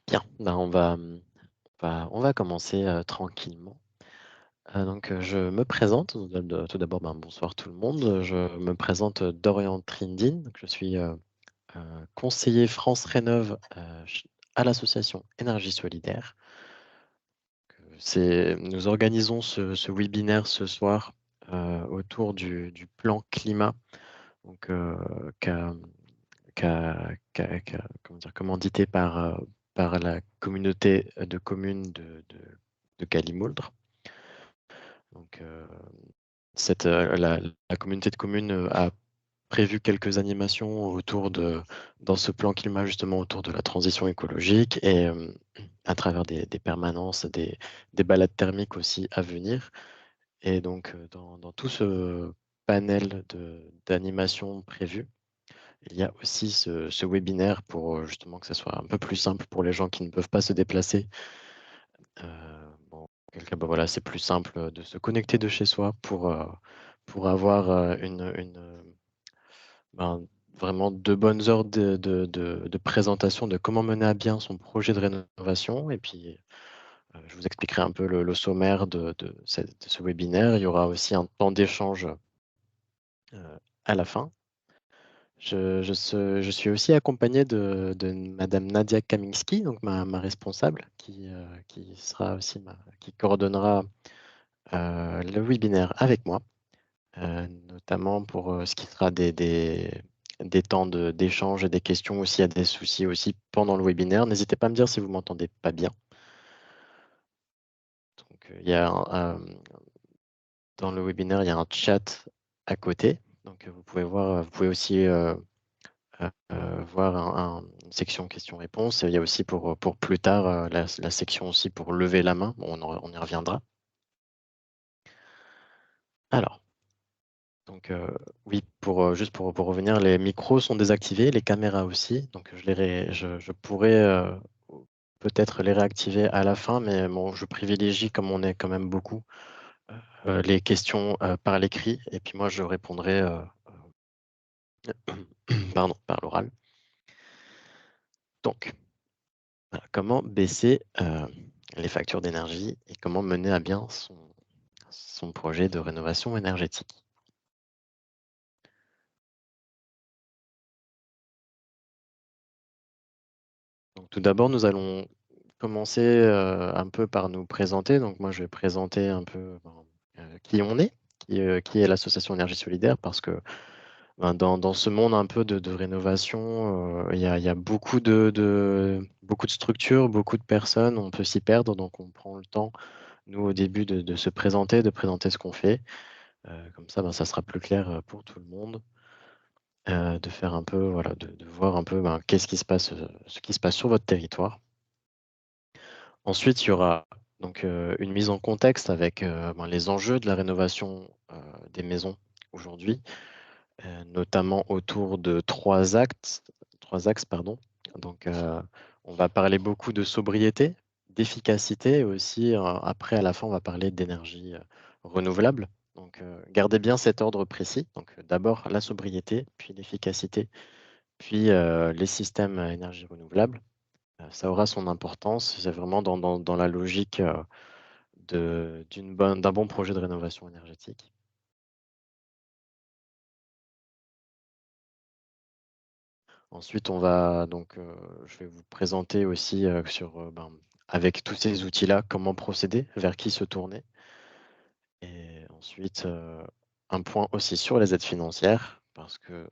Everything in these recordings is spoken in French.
Bien, ben, on va commencer tranquillement. Je me présente. Tout d'abord, ben, bonsoir tout le monde. Je me présente Dorian Trindine. Donc, je suis conseiller France Rénov' à l'association Énergie Solidaire. Nous organisons ce webinaire ce soir autour du plan climat, donc, comment dire, commandité par la communauté de communes de Gallimouldre. Donc, la communauté de communes a prévu quelques animations dans ce plan climat, justement autour de la transition écologique et à travers des permanences, des balades thermiques aussi à venir. Et donc, dans tout ce panel d'animations prévues, il y a aussi ce webinaire pour justement que ce soit un peu plus simple pour les gens qui ne peuvent pas se déplacer. Bon, auquel cas, bah, voilà, c'est plus simple de se connecter de chez soi pour avoir ben, vraiment 2 bonnes heures de présentation de comment mener à bien son projet de rénovation. Et puis, je vous expliquerai un peu le sommaire de ce webinaire. Il y aura aussi un temps d'échange à la fin. Je suis aussi accompagné de Madame Nadia Kaminski, donc ma responsable, qui sera aussi qui coordonnera le webinaire avec moi, notamment pour ce qui sera des temps d'échange et des questions aussi, à des soucis aussi pendant le webinaire. N'hésitez pas à me dire si vous m'entendez pas bien. Donc, dans le webinaire, il y a un chat à côté. Donc, vous pouvez aussi voir une section questions-réponses. Il y a aussi pour plus tard la section aussi pour lever la main. Bon, on y reviendra. Alors, donc oui, juste pour revenir, les micros sont désactivés, les caméras aussi. Donc je pourrais peut-être les réactiver à la fin, mais bon, je privilégie, comme on est quand même beaucoup, les questions par l'écrit. Et puis moi, je répondrai pardon, par l'oral. Donc, voilà, comment baisser les factures d'énergie et comment mener à bien son projet de rénovation énergétique. Donc, tout d'abord, nous allons commencer un peu par nous présenter. Donc, moi, je vais présenter un peu qui on est, qui est l'association Énergie Solidaire, parce que dans ce monde un peu de rénovation, il y a beaucoup de structures, beaucoup de personnes, on peut s'y perdre. Donc, on prend le temps, nous, au début, de se présenter, de présenter ce qu'on fait. Comme ça, ça sera plus clair pour tout le monde. De faire un peu, voilà, de voir un peu qu'est-ce qui se passe, ce qui se passe sur votre territoire. Ensuite, il y aura donc une mise en contexte avec les enjeux de la rénovation des maisons aujourd'hui, notamment autour de trois axes, pardon. Donc, on va parler beaucoup de sobriété, d'efficacité et aussi, après, à la fin, on va parler d'énergie renouvelable. Donc, gardez bien cet ordre précis. Donc, d'abord la sobriété, puis l'efficacité, puis les systèmes à énergie renouvelable. Ça aura son importance. C'est vraiment dans la logique d'un bon projet de rénovation énergétique. Ensuite, je vais vous présenter aussi avec tous ces outils-là, comment procéder, vers qui se tourner. Et ensuite, un point aussi sur les aides financières, parce que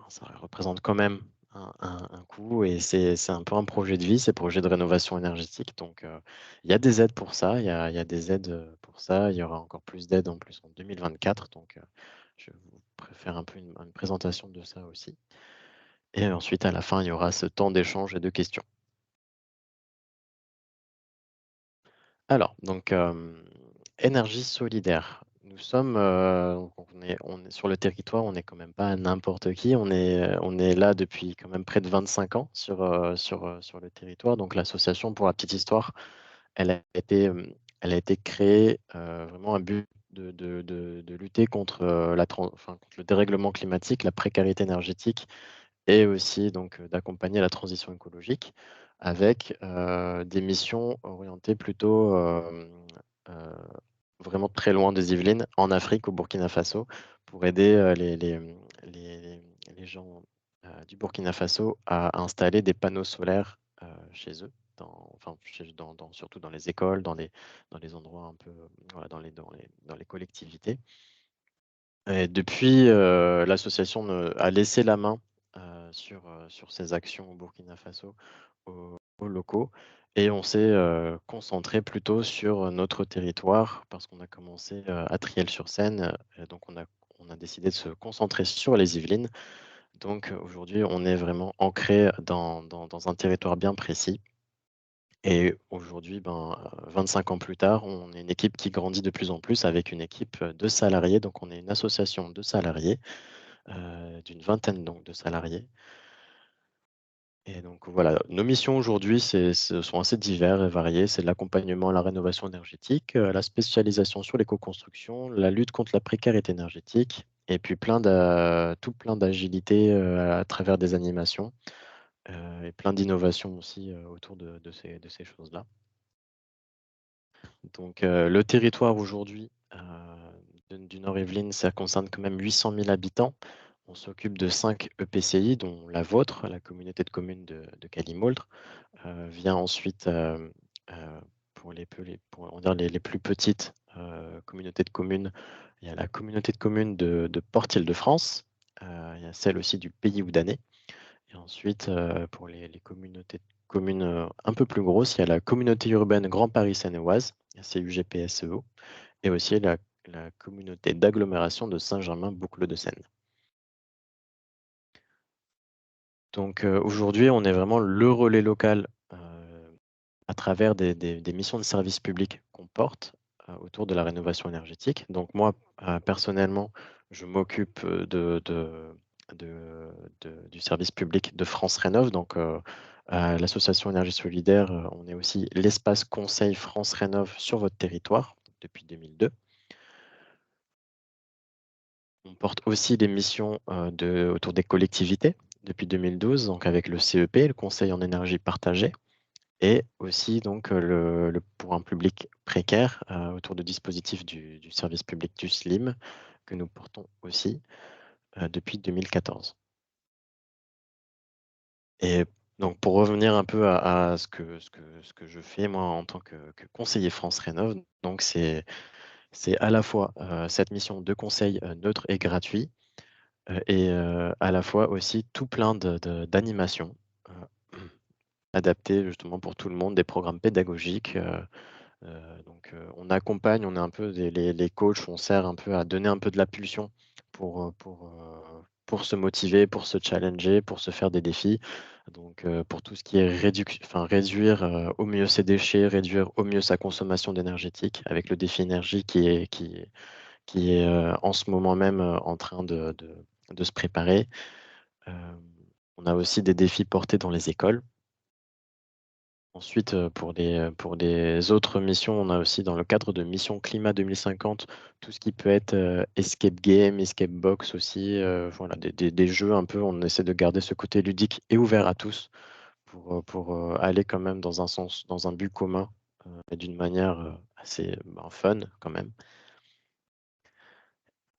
ça représente quand même un coût et c'est un peu un projet de vie, ces projets de rénovation énergétique. Donc, il y a des aides pour ça, il y a des aides pour ça. Il y aura encore plus d'aides en plus en 2024. Donc, je vous préfère un peu une présentation de ça aussi. Et ensuite, à la fin, il y aura ce temps d'échange et de questions. Alors, donc, énergie solidaire. Nous sommes, on est sur le territoire, on n'est quand même pas n'importe qui. On est là depuis quand même près de 25 ans sur le territoire. Donc, l'association, pour la petite histoire, elle a été, elle a été créée vraiment à but de lutter contre contre le dérèglement climatique, la précarité énergétique et aussi donc d'accompagner la transition écologique avec des missions orientées plutôt euh, vraiment très loin des Yvelines, en Afrique, au Burkina Faso, pour aider les, les gens du Burkina Faso à installer des panneaux solaires chez eux, enfin, surtout dans les écoles, dans les endroits un peu, voilà, dans les collectivités. Et depuis, l'association a laissé la main sur ces actions au Burkina Faso aux locaux et on s'est concentré plutôt sur notre territoire parce qu'on a commencé à Triel-sur-Seine. Donc, on a décidé de se concentrer sur les Yvelines. Donc, aujourd'hui, on est vraiment ancré dans un territoire bien précis. Et aujourd'hui, 25 ans plus tard, on est une équipe qui grandit de plus en plus avec une équipe de salariés. Donc, on est une association de salariés, d'une vingtaine donc, de salariés. Et donc voilà, nos missions aujourd'hui ce sont assez diverses et variées. C'est l'accompagnement à la rénovation énergétique, la spécialisation sur l'éco-construction, la lutte contre la précarité énergétique, et puis tout plein d'agilité à travers des animations et plein d'innovations aussi autour de ces choses-là. Donc le territoire aujourd'hui du Nord-Yvelines, ça concerne quand même 800 000 habitants. On s'occupe de 5 EPCI, dont la vôtre, la communauté de communes de Calimouldre. Vient ensuite, pour on va dire les plus petites communautés de communes, il y a la communauté de communes de Port-Île-de-France, il y a celle aussi du Pays Houdanais. Et ensuite, pour les communautés de communes un peu plus grosses, il y a la communauté urbaine Grand Paris Seine-et-Oise, CUGPSEO, et aussi la communauté d'agglomération de Saint-Germain-Boucles-de-Seine. Donc aujourd'hui, on est vraiment le relais local à travers des missions de service public qu'on porte autour de la rénovation énergétique. Donc moi, personnellement, je m'occupe du service public de France Rénov. Donc à l'association Énergie Solidaire, on est aussi l'espace conseil France Rénov sur votre territoire depuis 2002. On porte aussi des missions autour des collectivités depuis 2012, donc avec le CEP, le Conseil en énergie partagée, et aussi donc pour un public précaire autour de dispositifs du service public du SLIM que nous portons aussi depuis 2014. Et donc pour revenir un peu à ce que je fais moi en tant que conseiller France Rénov, donc c'est à la fois cette mission de conseil neutre et gratuit et à la fois aussi tout plein d'animations adaptées justement pour tout le monde, des programmes pédagogiques. Donc, on accompagne, on est un peu les coachs, on sert un peu à donner un peu de la pulsion pour se motiver, pour se challenger, pour se faire des défis. Donc, pour tout ce qui est réduire au mieux ses déchets, réduire au mieux sa consommation d'énergétique, avec le défi énergie qui est en ce moment même en train de se préparer. Euh, on a aussi des défis portés dans les écoles. Ensuite, pour les autres missions, on a aussi dans le cadre de Mission Climat 2050, tout ce qui peut être escape game, escape box aussi, voilà, des jeux un peu, on essaie de garder ce côté ludique et ouvert à tous pour aller quand même dans un sens, dans un but commun et d'une manière assez fun quand même.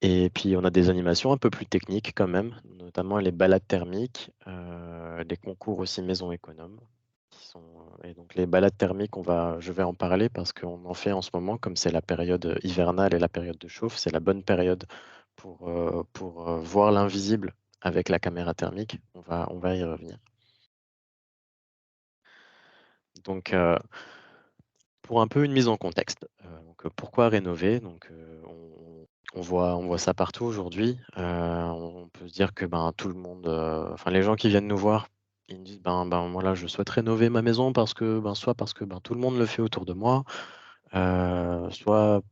Et puis, on a des animations un peu plus techniques quand même, notamment les balades thermiques, les concours aussi maison économe. Et donc, les balades thermiques, je vais en parler parce qu'on en fait en ce moment, comme c'est la période hivernale et la période de chauffe, c'est la bonne période pour voir l'invisible avec la caméra thermique. On va y revenir. Donc, pour un peu une mise en contexte, pourquoi rénover? Donc, on voit ça partout aujourd'hui. On peut se dire que tout le monde, enfin les gens qui viennent nous voir, ils me disent voilà, je souhaite rénover ma maison parce que soit parce que tout le monde le fait autour de moi, soit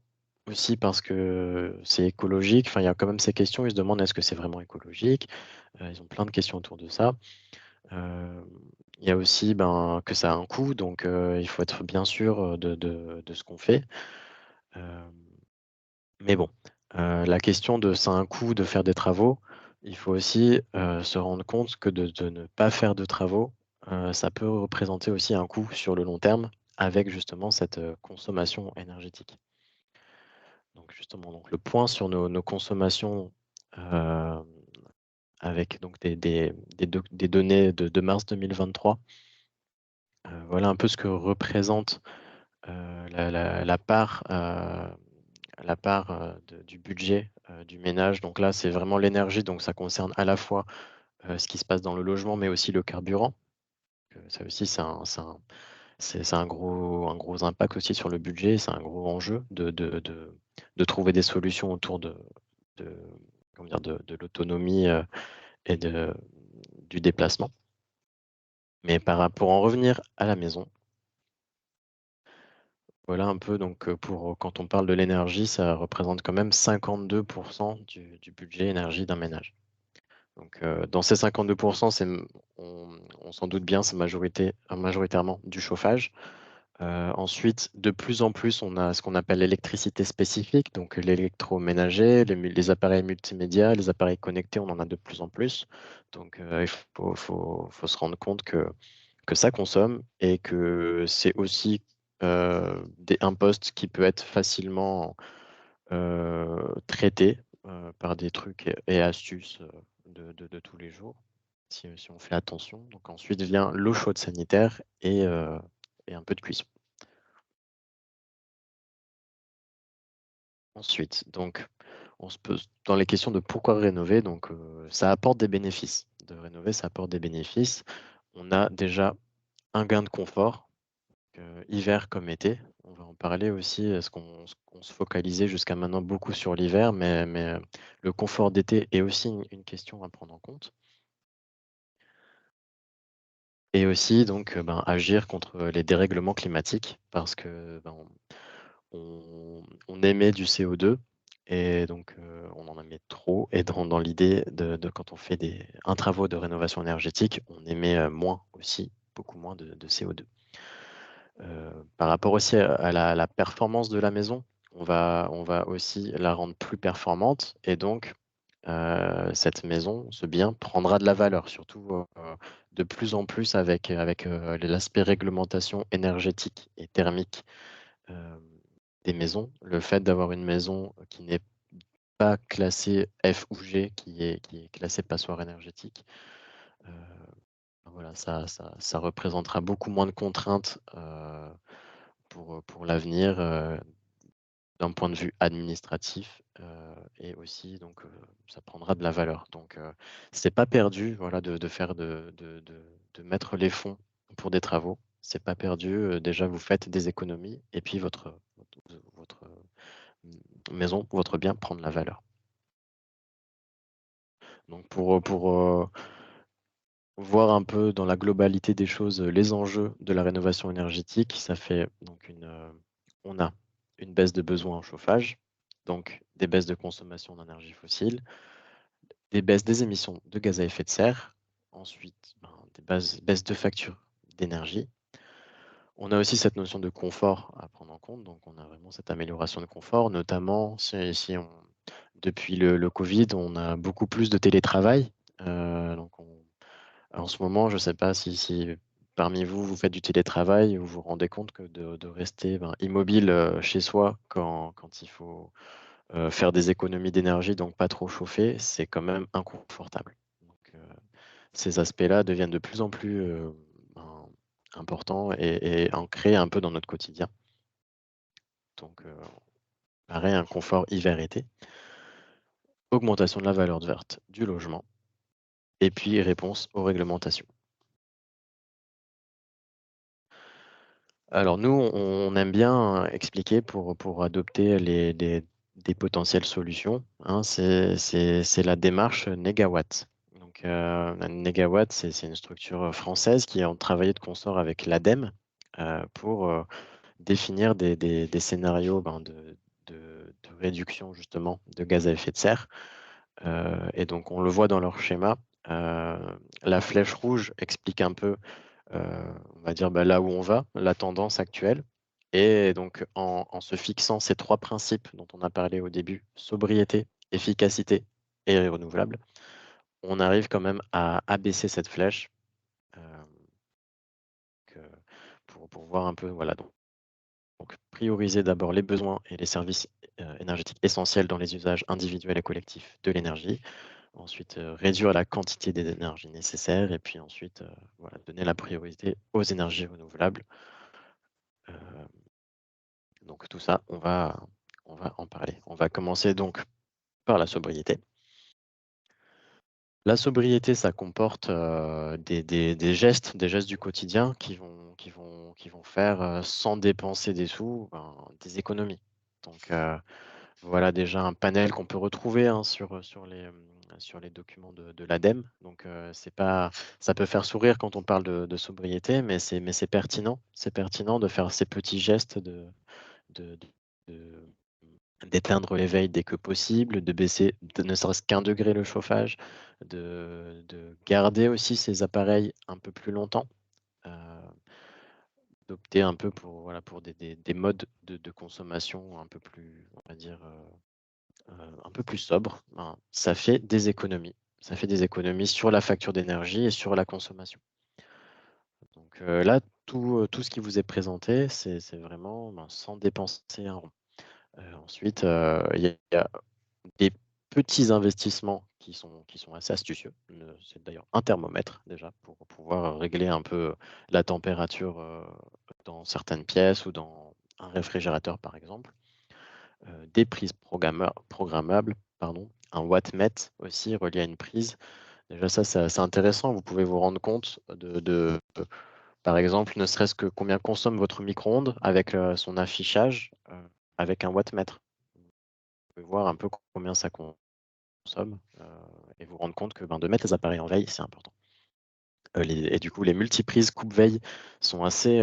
aussi parce que c'est écologique. Enfin, il y a quand même ces questions. Ils se demandent est-ce que c'est vraiment écologique? Ils ont plein de questions autour de ça. Euh, il y a aussi que ça a un coût, donc il faut être bien sûr de ce qu'on fait. Euh, mais bon, la question de ça a un coût de faire des travaux, Il faut aussi se rendre compte que de ne pas faire de travaux, ça peut représenter aussi un coût sur le long terme avec justement cette consommation énergétique. Donc justement, donc le point sur nos consommations euh, avec donc des données de mars 2023, voilà un peu ce que représente la part du budget du ménage. Donc là, c'est vraiment l'énergie, donc ça concerne à la fois ce qui se passe dans le logement, mais aussi le carburant. Ça aussi, c'est un gros impact aussi sur le budget. C'est un gros enjeu de trouver des solutions autour de, comment dire, de l'autonomie et du déplacement. Mais pour en revenir à la maison, voilà un peu, donc quand on parle de l'énergie, ça représente quand même 52% du budget énergie d'un ménage. Donc, dans ces 52%, on s'en doute bien, c'est majoritairement du chauffage. Ensuite, de plus en plus, on a ce qu'on appelle l'électricité spécifique, donc l'électroménager, les appareils multimédia, les appareils connectés, on en a de plus en plus. Donc, il faut se rendre compte que ça consomme et que c'est aussi un poste qui peut être facilement traité par des trucs et astuces de tous les jours, si on fait attention. Donc ensuite vient l'eau chaude sanitaire et un peu de cuisson. Ensuite, donc, on se pose dans les questions de pourquoi rénover. Donc, ça apporte des bénéfices. De rénover, ça apporte des bénéfices. On a déjà un gain de confort, hiver comme été. On va en parler aussi, qu'on se focalisait jusqu'à maintenant beaucoup sur l'hiver, mais le confort d'été est aussi une question à prendre en compte. Et aussi, donc, agir contre les dérèglements climatiques parce que on émet du CO2 et donc on en émet trop. Et dans l'idée quand on fait un travaux de rénovation énergétique, on émet moins aussi, beaucoup moins de CO2. Par rapport aussi à la performance de la maison, on va aussi la rendre plus performante et donc cette maison, ce bien, prendra de la valeur, surtout de plus en plus avec l'aspect réglementation énergétique et thermique euh, des maisons. Le fait d'avoir une maison qui n'est pas classée F ou G, qui est classée passoire énergétique, euh, voilà, ça représentera beaucoup moins de contraintes pour l'avenir d'un point de vue administratif et aussi donc ça prendra de la valeur. Donc c'est pas perdu voilà de faire de mettre les fonds pour des travaux. C'est pas perdu. Déjà vous faites des économies et puis votre maison, votre bien prend de la valeur. Donc pour voir un peu dans la globalité des choses les enjeux de la rénovation énergétique, ça fait donc on a une baisse de besoins en chauffage, donc des baisses de consommation d'énergie fossile, des baisses des émissions de gaz à effet de serre, ensuite des baisses de factures d'énergie. On a aussi cette notion de confort à prendre en compte, donc on a vraiment cette amélioration de confort, notamment depuis le Covid, on a beaucoup plus de télétravail. Donc en ce moment, je ne sais pas si parmi vous, vous faites du télétravail, vous vous rendez compte que de rester immobile chez soi quand il faut faire des économies d'énergie, donc pas trop chauffer, c'est quand même inconfortable. Donc, ces aspects-là deviennent de plus en plus ben, importants et ancrés un peu dans notre quotidien. Donc, pareil, un confort hiver-été, augmentation de la valeur verte du logement, et puis réponse aux réglementations. Alors nous, on aime bien expliquer pour adopter des potentielles solutions, hein, c'est la démarche Négawatt. Donc la Négawatt, c'est une structure française qui a travaillé de consort avec l'ADEME pour définir des scénarios de réduction justement de gaz à effet de serre. Et donc on le voit dans leur schéma. Euh, la flèche rouge explique un peu on va dire là où on va, la tendance actuelle. Et donc, en se fixant ces trois principes dont on a parlé au début, sobriété, efficacité et renouvelable, on arrive quand même à abaisser cette flèche euh, pour voir un peu, voilà, donc prioriser d'abord les besoins et les services énergétiques essentiels dans les usages individuels et collectifs de l'énergie. Ensuite, réduire la quantité d'énergie nécessaire et puis ensuite, voilà, donner la priorité aux énergies renouvelables. Euh, donc tout ça, on va en parler. On va commencer donc par la sobriété. La sobriété, ça comporte des gestes du quotidien qui vont faire, sans dépenser des sous, ben, des économies. Donc, voilà déjà un panel qu'on peut retrouver hein, sur les documents de l'ADEME. Donc, c'est pas, ça peut faire sourire quand on parle de sobriété, mais c'est pertinent. C'est pertinent de faire ces petits gestes de, de- d'éteindre l'éveil dès que possible, de baisser ne serait-ce qu'un degré le chauffage, de garder aussi ces appareils un peu plus longtemps, euh, d'opter un peu pour, voilà, pour des modes de consommation un peu plus, on va dire, un peu plus sobres. Ben, ça fait des économies. Ça fait des économies sur la facture d'énergie et sur la consommation. Donc là, tout ce qui vous est présenté, c'est vraiment ben, sans dépenser un rond. Ensuite, il y a des petits investissements qui sont assez astucieux. C'est d'ailleurs un thermomètre déjà pour pouvoir régler un peu la température dans certaines pièces ou dans un réfrigérateur par exemple. Des prises programmables, pardon, un wattmètre aussi relié à une prise. Déjà ça c'est assez intéressant. Vous pouvez vous rendre compte par exemple, ne serait-ce que combien consomme votre micro-ondes avec son affichage avec un wattmètre. Vous pouvez voir un peu combien ça consomme et vous rendre compte que ben, de mettre les appareils en veille, c'est important. Et du coup, les multiprises coupe-veille sont assez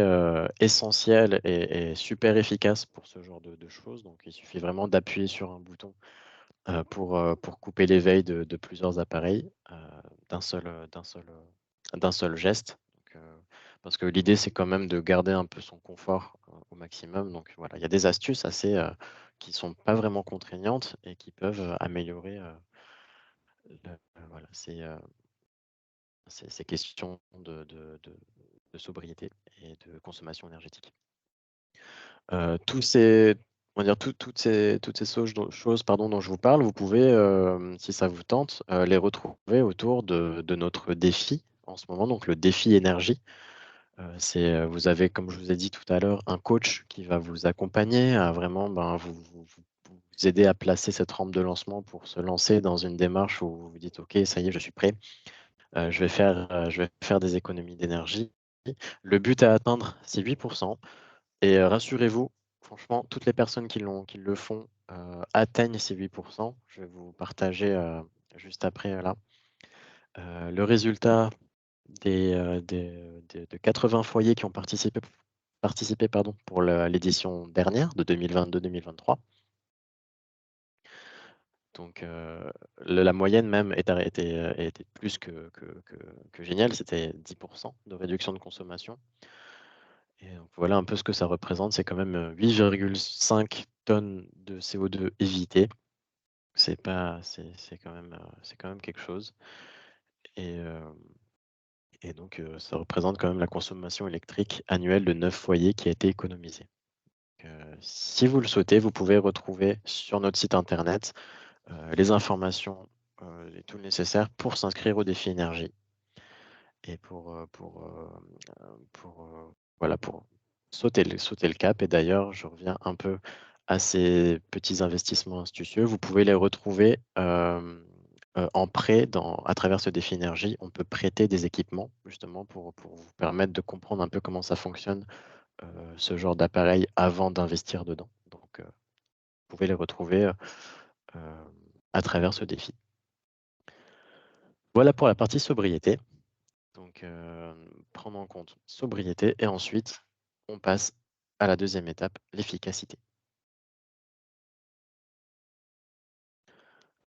essentielles et super efficaces pour ce genre de choses. Donc, il suffit vraiment d'appuyer sur un bouton pour couper les veilles de plusieurs appareils d'un seul geste. Donc, parce que l'idée, c'est quand même de garder un peu son confort au maximum. Donc, voilà, il y a des astuces qui ne sont pas vraiment contraignantes et qui peuvent améliorer voilà, ces questions de sobriété et de consommation énergétique. Tous ces, on va dire, toutes ces choses pardon, dont je vous parle, vous pouvez, si ça vous tente, les retrouver autour de notre défi en ce moment, donc le défi énergie. Vous avez, comme je vous ai dit tout à l'heure, un coach qui va vous accompagner à vraiment ben, vous aider à placer cette rampe de lancement pour se lancer dans une démarche où vous vous dites, OK, ça y est, je suis prêt. Je vais faire des économies d'énergie. Le but à atteindre, c'est 8%. Et rassurez-vous, franchement, toutes les personnes qui le font atteignent ces 8%. Je vais vous partager juste après là. Le résultat de 80 foyers qui ont participé pardon, pour l'édition dernière de 2022-2023. Donc la moyenne même était plus que géniale, c'était 10% de réduction de consommation. Et donc voilà un peu ce que ça représente, c'est quand même 8,5 tonnes de CO2 évitées. C'est quand même quelque chose. Et, euh, et donc ça représente quand même la consommation électrique annuelle de 9 foyers qui a été économisée. Si vous le souhaitez, vous pouvez retrouver sur notre site internet les informations et tout le nécessaire pour s'inscrire au défi énergie et voilà, pour sauter le cap. Et d'ailleurs, je reviens un peu à ces petits investissements astucieux. Vous pouvez les retrouver en prêt à travers ce défi énergie. On peut prêter des équipements justement pour vous permettre de comprendre un peu comment ça fonctionne, ce genre d'appareil avant d'investir dedans. Donc, vous pouvez les retrouver à travers ce défi. Voilà pour la partie sobriété. Donc, prendre en compte sobriété et ensuite, on passe à la deuxième étape, l'efficacité.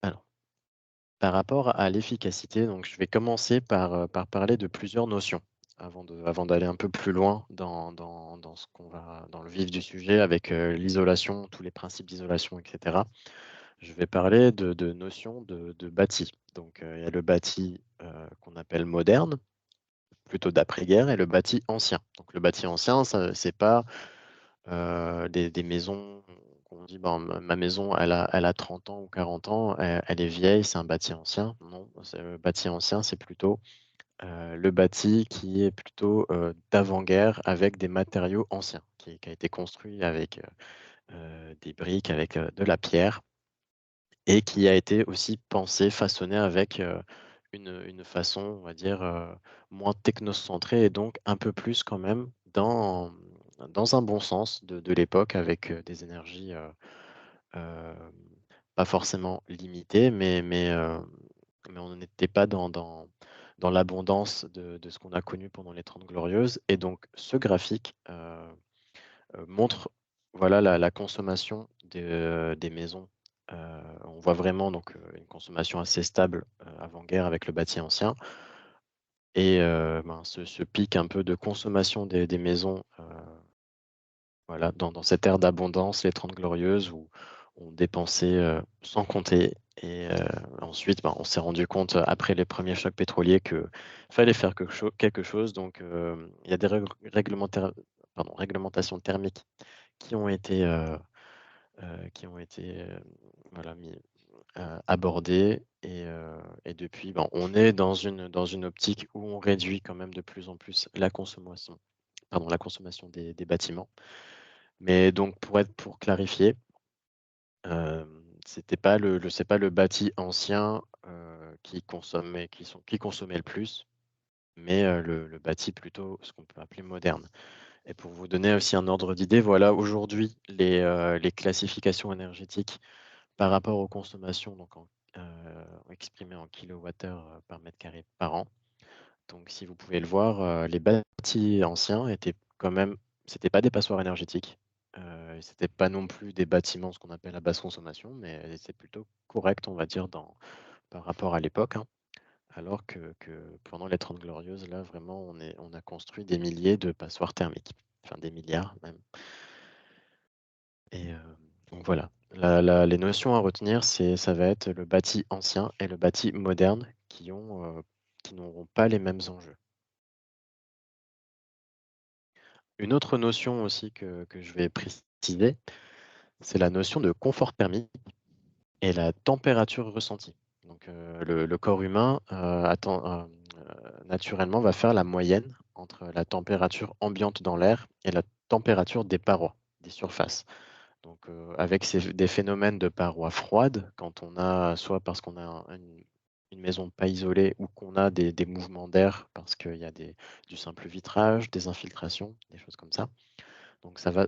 Alors, par rapport à l'efficacité, donc je vais commencer par parler de plusieurs notions avant d'aller un peu plus loin dans ce qu'on va dans le vif du sujet avec l'isolation, tous les principes d'isolation, etc. Je vais parler de notions de bâti. Donc, il y a le bâti qu'on appelle moderne, plutôt d'après-guerre, et le bâti ancien. Donc, le bâti ancien, c'est pas des maisons qu'on dit, ben, ma maison, elle a 30 ans ou 40 ans, elle est vieille, c'est un bâti ancien. Non, le bâti ancien, c'est plutôt le bâti qui est plutôt d'avant-guerre avec des matériaux anciens, qui a été construit avec des briques, avec de la pierre, et qui a été aussi pensé, façonné avec une façon, on va dire, moins technocentrée et donc un peu plus quand même dans un bon sens de l'époque avec des énergies euh, pas forcément limitées, mais on n'était pas dans l'abondance de ce qu'on a connu pendant les Trente Glorieuses. Et donc ce graphique montre voilà, la consommation des maisons. On voit vraiment donc, une consommation assez stable avant-guerre avec le bâti ancien. Et ben, ce pic un peu de consommation des maisons voilà, dans cette ère d'abondance, les Trente Glorieuses, où on dépensait sans compter. Et ensuite, ben, on s'est rendu compte, après les premiers chocs pétroliers, qu'il fallait faire quelque chose. Donc, il y a des réglementations thermiques qui ont été, voilà, abordées. Et depuis, ben, on est dans une optique où on réduit quand même de plus en plus la consommation des bâtiments. Mais donc, pour clarifier, c'est pas le bâti ancien qui consommait le plus, mais le bâti plutôt ce qu'on peut appeler moderne. Et pour vous donner aussi un ordre d'idée, voilà aujourd'hui les classifications énergétiques par rapport aux consommations, donc exprimées en kilowattheures par mètre carré par an. Donc si vous pouvez le voir, les bâtis anciens étaient quand même, c'était pas des passoires énergétiques, c'était pas non plus des bâtiments, ce qu'on appelle à basse consommation, mais c'est plutôt correct, on va dire, par rapport à l'époque, hein. Alors que pendant les Trente Glorieuses, là, vraiment, on a construit des milliers de passoires thermiques, enfin des milliards même. Et donc voilà, les notions à retenir, ça va être le bâti ancien et le bâti moderne qui n'auront pas les mêmes enjeux. Une autre notion aussi que je vais préciser, c'est la notion de confort thermique et la température ressentie. Donc, le corps humain, naturellement, va faire la moyenne entre la température ambiante dans l'air et la température des parois, des surfaces. Donc, avec des phénomènes de parois froides, quand on a, soit parce qu'on a une maison pas isolée ou qu'on a des mouvements d'air parce qu'il y a du simple vitrage, des infiltrations, des choses comme ça. Donc ça va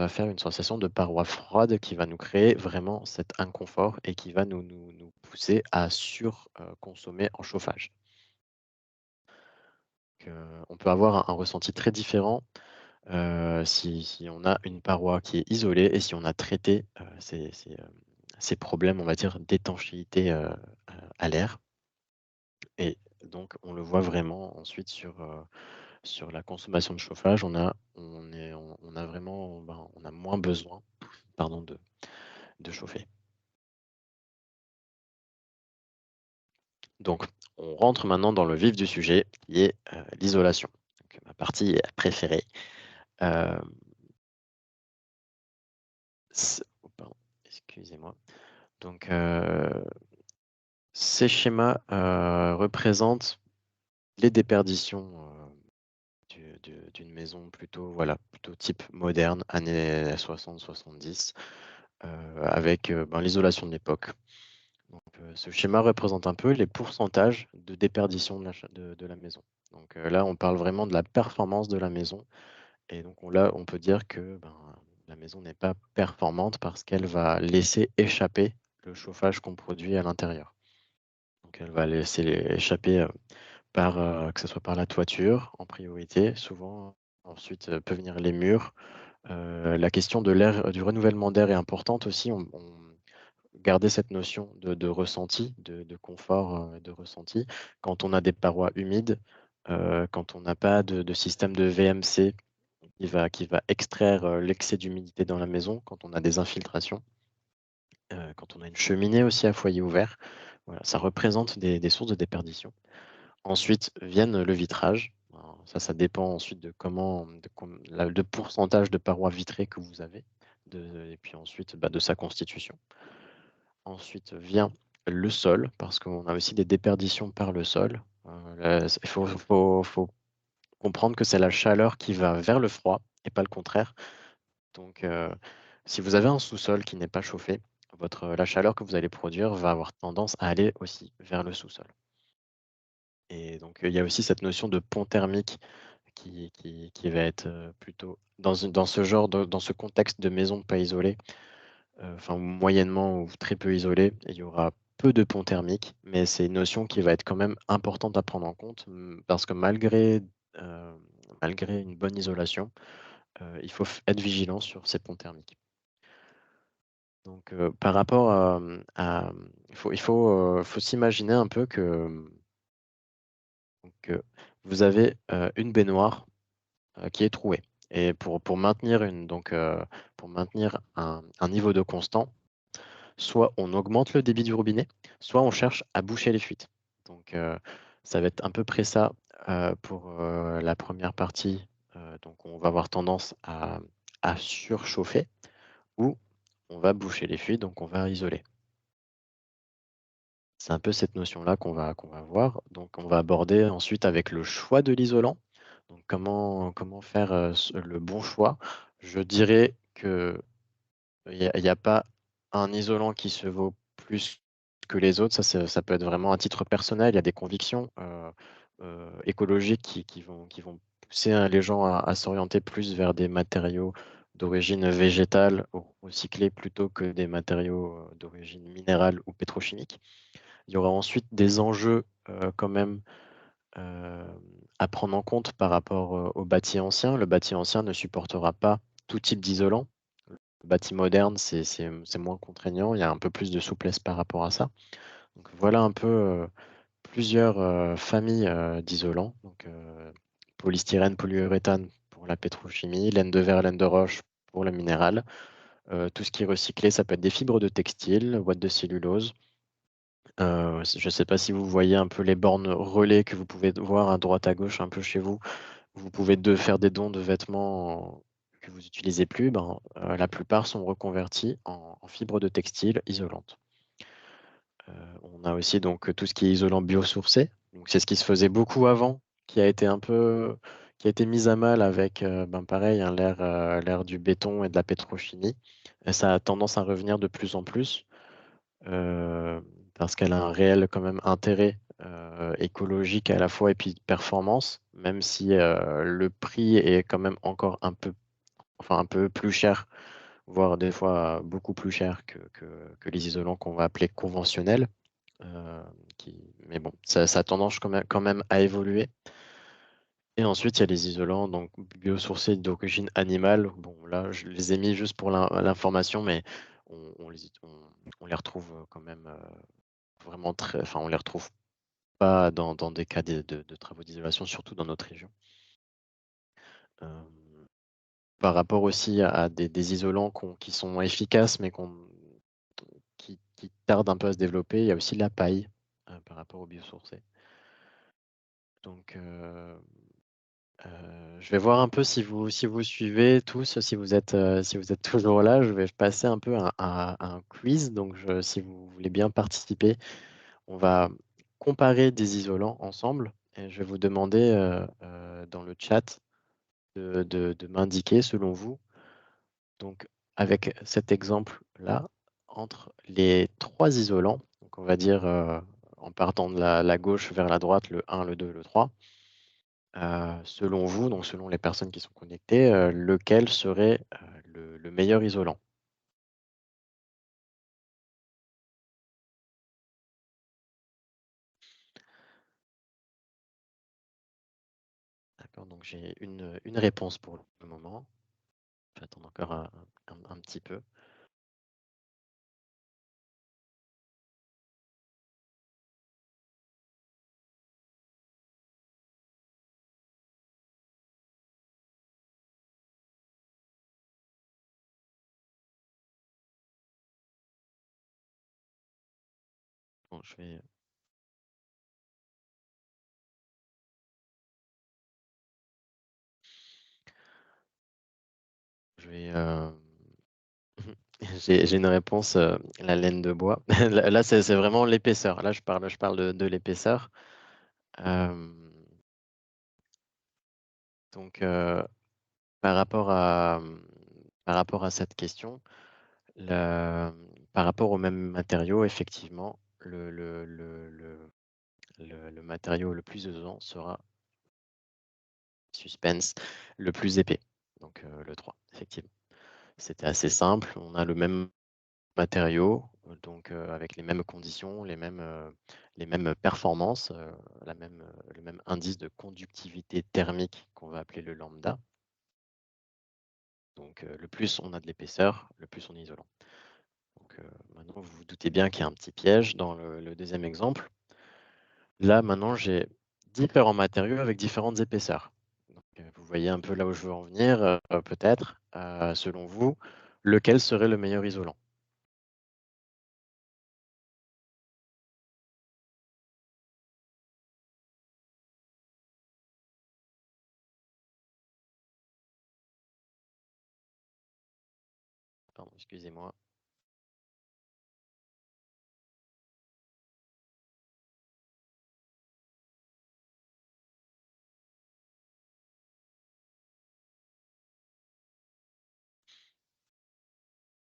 faire une sensation de paroi froide qui va nous créer vraiment cet inconfort et qui va nous pousser à consommer en chauffage. Donc, on peut avoir un ressenti très différent si on a une paroi qui est isolée et si on a traité ces problèmes, on va dire, d'étanchéité à l'air. Et donc, on le voit vraiment ensuite sur la consommation de chauffage. On a vraiment, ben, on a moins besoin, pardon, de chauffer. Donc, on rentre maintenant dans le vif du sujet, qui est l'isolation. Donc, ma partie préférée. Euh, oh, pardon, excusez-moi. Donc, ces schémas représentent les déperditions d'une maison plutôt, voilà, plutôt type moderne, années 60-70, avec ben, l'isolation de l'époque. Donc, ce schéma représente un peu les pourcentages de déperdition de la maison. Donc là, on parle vraiment de la performance de la maison. Et donc là, on peut dire que ben, la maison n'est pas performante parce qu'elle va laisser échapper le chauffage qu'on produit à l'intérieur. Donc elle va laisser échapper que ce soit par la toiture en priorité, souvent. Ensuite, peut venir les murs. La question de l'air, du renouvellement d'air est importante aussi. Garder cette notion de ressenti, de confort, de ressenti. Quand on a des parois humides, quand on n'a pas de système de VMC qui va extraire l'excès d'humidité dans la maison, quand on a des infiltrations, quand on a une cheminée aussi à foyer ouvert. Voilà, ça représente des sources de déperdition. Ensuite viennent le vitrage. Alors ça dépend ensuite de comment de pourcentage de parois vitrées que vous avez et puis ensuite, bah, de sa constitution. Ensuite vient le sol, parce qu'on a aussi des déperditions par le sol. Il faut comprendre que c'est la chaleur qui va vers le froid et pas le contraire. Donc, si vous avez un sous-sol qui n'est pas chauffé, la chaleur que vous allez produire va avoir tendance à aller aussi vers le sous-sol. Et donc, il y a aussi cette notion de pont thermique qui va être plutôt dans ce genre, dans ce contexte de maison pas isolée, enfin moyennement ou très peu isolée, il y aura peu de ponts thermiques, mais c'est une notion qui va être quand même importante à prendre en compte, parce que malgré une bonne isolation, il faut être vigilant sur ces ponts thermiques. Donc, par rapport faut s'imaginer un peu que, donc, vous avez, une baignoire, qui est trouée et pour maintenir un niveau d'eau constant, soit on augmente le débit du robinet, soit on cherche à boucher les fuites. Donc, ça va être à peu près ça, pour, la première partie, donc on va avoir tendance à surchauffer ou on va boucher les fuites, donc on va isoler. C'est un peu cette notion-là qu'on va voir. Donc on va aborder ensuite avec le choix de l'isolant. Donc comment faire, le bon choix? Je dirais qu'il y a pas un isolant qui se vaut plus que les autres. Ça peut être vraiment à titre personnel. Il y a des convictions, écologiques qui vont pousser, les gens à s'orienter plus vers des matériaux d'origine végétale ou recyclés plutôt que des matériaux, d'origine minérale ou pétrochimique. Il y aura ensuite des enjeux, quand même, heu, à prendre en compte par rapport, au bâti ancien. Le bâti ancien ne supportera pas tout type d'isolant. Le bâti moderne, c'est moins contraignant, il y a un peu plus de souplesse par rapport à ça. Donc voilà un peu, plusieurs, familles, d'isolants. Donc, polystyrène, polyuréthane pour la pétrochimie, laine de verre, laine de roche pour le minéral. Tout ce qui est recyclé, ça peut être des fibres de textile, ouate de cellulose. Je ne sais pas si vous voyez un peu les bornes relais que vous pouvez voir à droite, à gauche, un peu chez vous. Vous pouvez faire des dons de vêtements que vous utilisez plus. Ben, la plupart sont reconvertis en fibres de textile isolantes. On a aussi donc tout ce qui est isolant biosourcé. Donc c'est ce qui se faisait beaucoup avant, qui a été mis à mal avec, ben, pareil, hein, l'ère du béton et de la pétrochimie. Et ça a tendance à revenir de plus en plus. Heu, Parce qu'elle a un réel quand même intérêt, écologique à la fois et puis de performance, même si, le prix est quand même encore un peu plus cher, voire des fois beaucoup plus cher que les isolants qu'on va appeler conventionnels, heu, mais bon, ça a tendance quand même à évoluer. Et ensuite, il y a les isolants donc biosourcés d'origine animale. Bon là, je les ai mis juste pour l'information, mais on les retrouve, quand même, vraiment on les retrouve pas dans des cas de travaux d'isolation, surtout dans notre région. Hem, Par rapport aussi à des isolants qui sont efficaces, mais qui tardent un peu à se développer, il y a aussi la paille, par rapport aux biosourcés. Donc, je vais voir un peu si vous suivez tous, si vous êtes toujours là. Je vais passer un peu à un quiz, donc si vous voulez bien participer. On va comparer des isolants ensemble et je vais vous demander, dans le chat de m'indiquer selon vous, donc avec cet exemple-là, entre les 3 isolants, donc on va dire, en partant de la gauche vers la droite, le 1, le 2, le 3, selon vous, donc selon les personnes qui sont connectées, lequel serait, le meilleur isolant? D'accord, donc j'ai une réponse pour le moment. Je vais attendre encore un petit peu. Donc, je vais j'ai une réponse, la laine de bois. Là, c'est vraiment l'épaisseur. Là, je parle de l'épaisseur. Donc, par rapport à, par rapport à cette question, par rapport aux mêmes matériaux, effectivement, le matériau le plus isolant sera, suspense, le plus épais. Donc, le 3, effectivement. C'était assez simple. On a le même matériau, donc avec les mêmes conditions, les mêmes performances, le même indice de conductivité thermique qu'on va appeler le lambda. Donc, le plus on a de l'épaisseur, le plus on est isolant. Donc, maintenant, vous vous doutez bien qu'il y a un petit piège dans le deuxième exemple. Là, maintenant, j'ai différents matériaux avec différentes épaisseurs. Donc, vous voyez un peu là où je veux en venir, peut-être. Selon vous, lequel serait le meilleur isolant? Pardon, excusez-moi.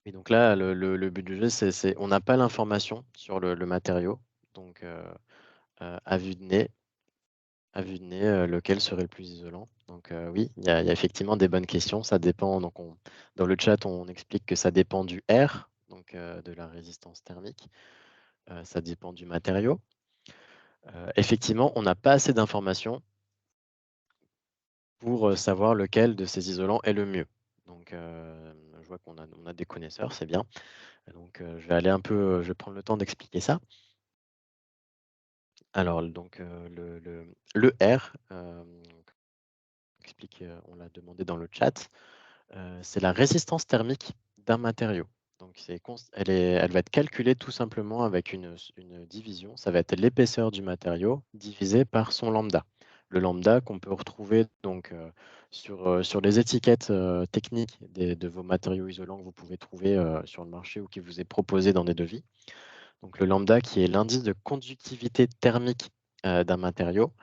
Et donc là, le but du jeu, on n'a pas l'information sur le matériau. Donc, à vue de nez, lequel serait le plus isolant? Donc, oui, il y a effectivement des bonnes questions. Ça dépend. Donc, dans le chat, on explique que ça dépend du R, donc de la résistance thermique. Ça dépend du matériau. Effectivement, on n'a pas assez d'informations pour savoir lequel de ces isolants est le mieux. Donc, je vois qu'on a des connaisseurs, c'est bien. Donc, je vais aller un peu, je vais prendre le temps d'expliquer ça. Alors, donc, le R, on l'a demandé dans le chat, c'est la résistance thermique d'un matériau. Donc, elle va être calculée tout simplement avec une division. Ça va être l'épaisseur du matériau divisé par son lambda. Le lambda qu'on peut retrouver donc, sur les étiquettes techniques de vos matériaux isolants que vous pouvez trouver sur le marché ou qui vous est proposé dans des devis. Donc, le lambda, qui est l'indice de conductivité thermique d'un matériau,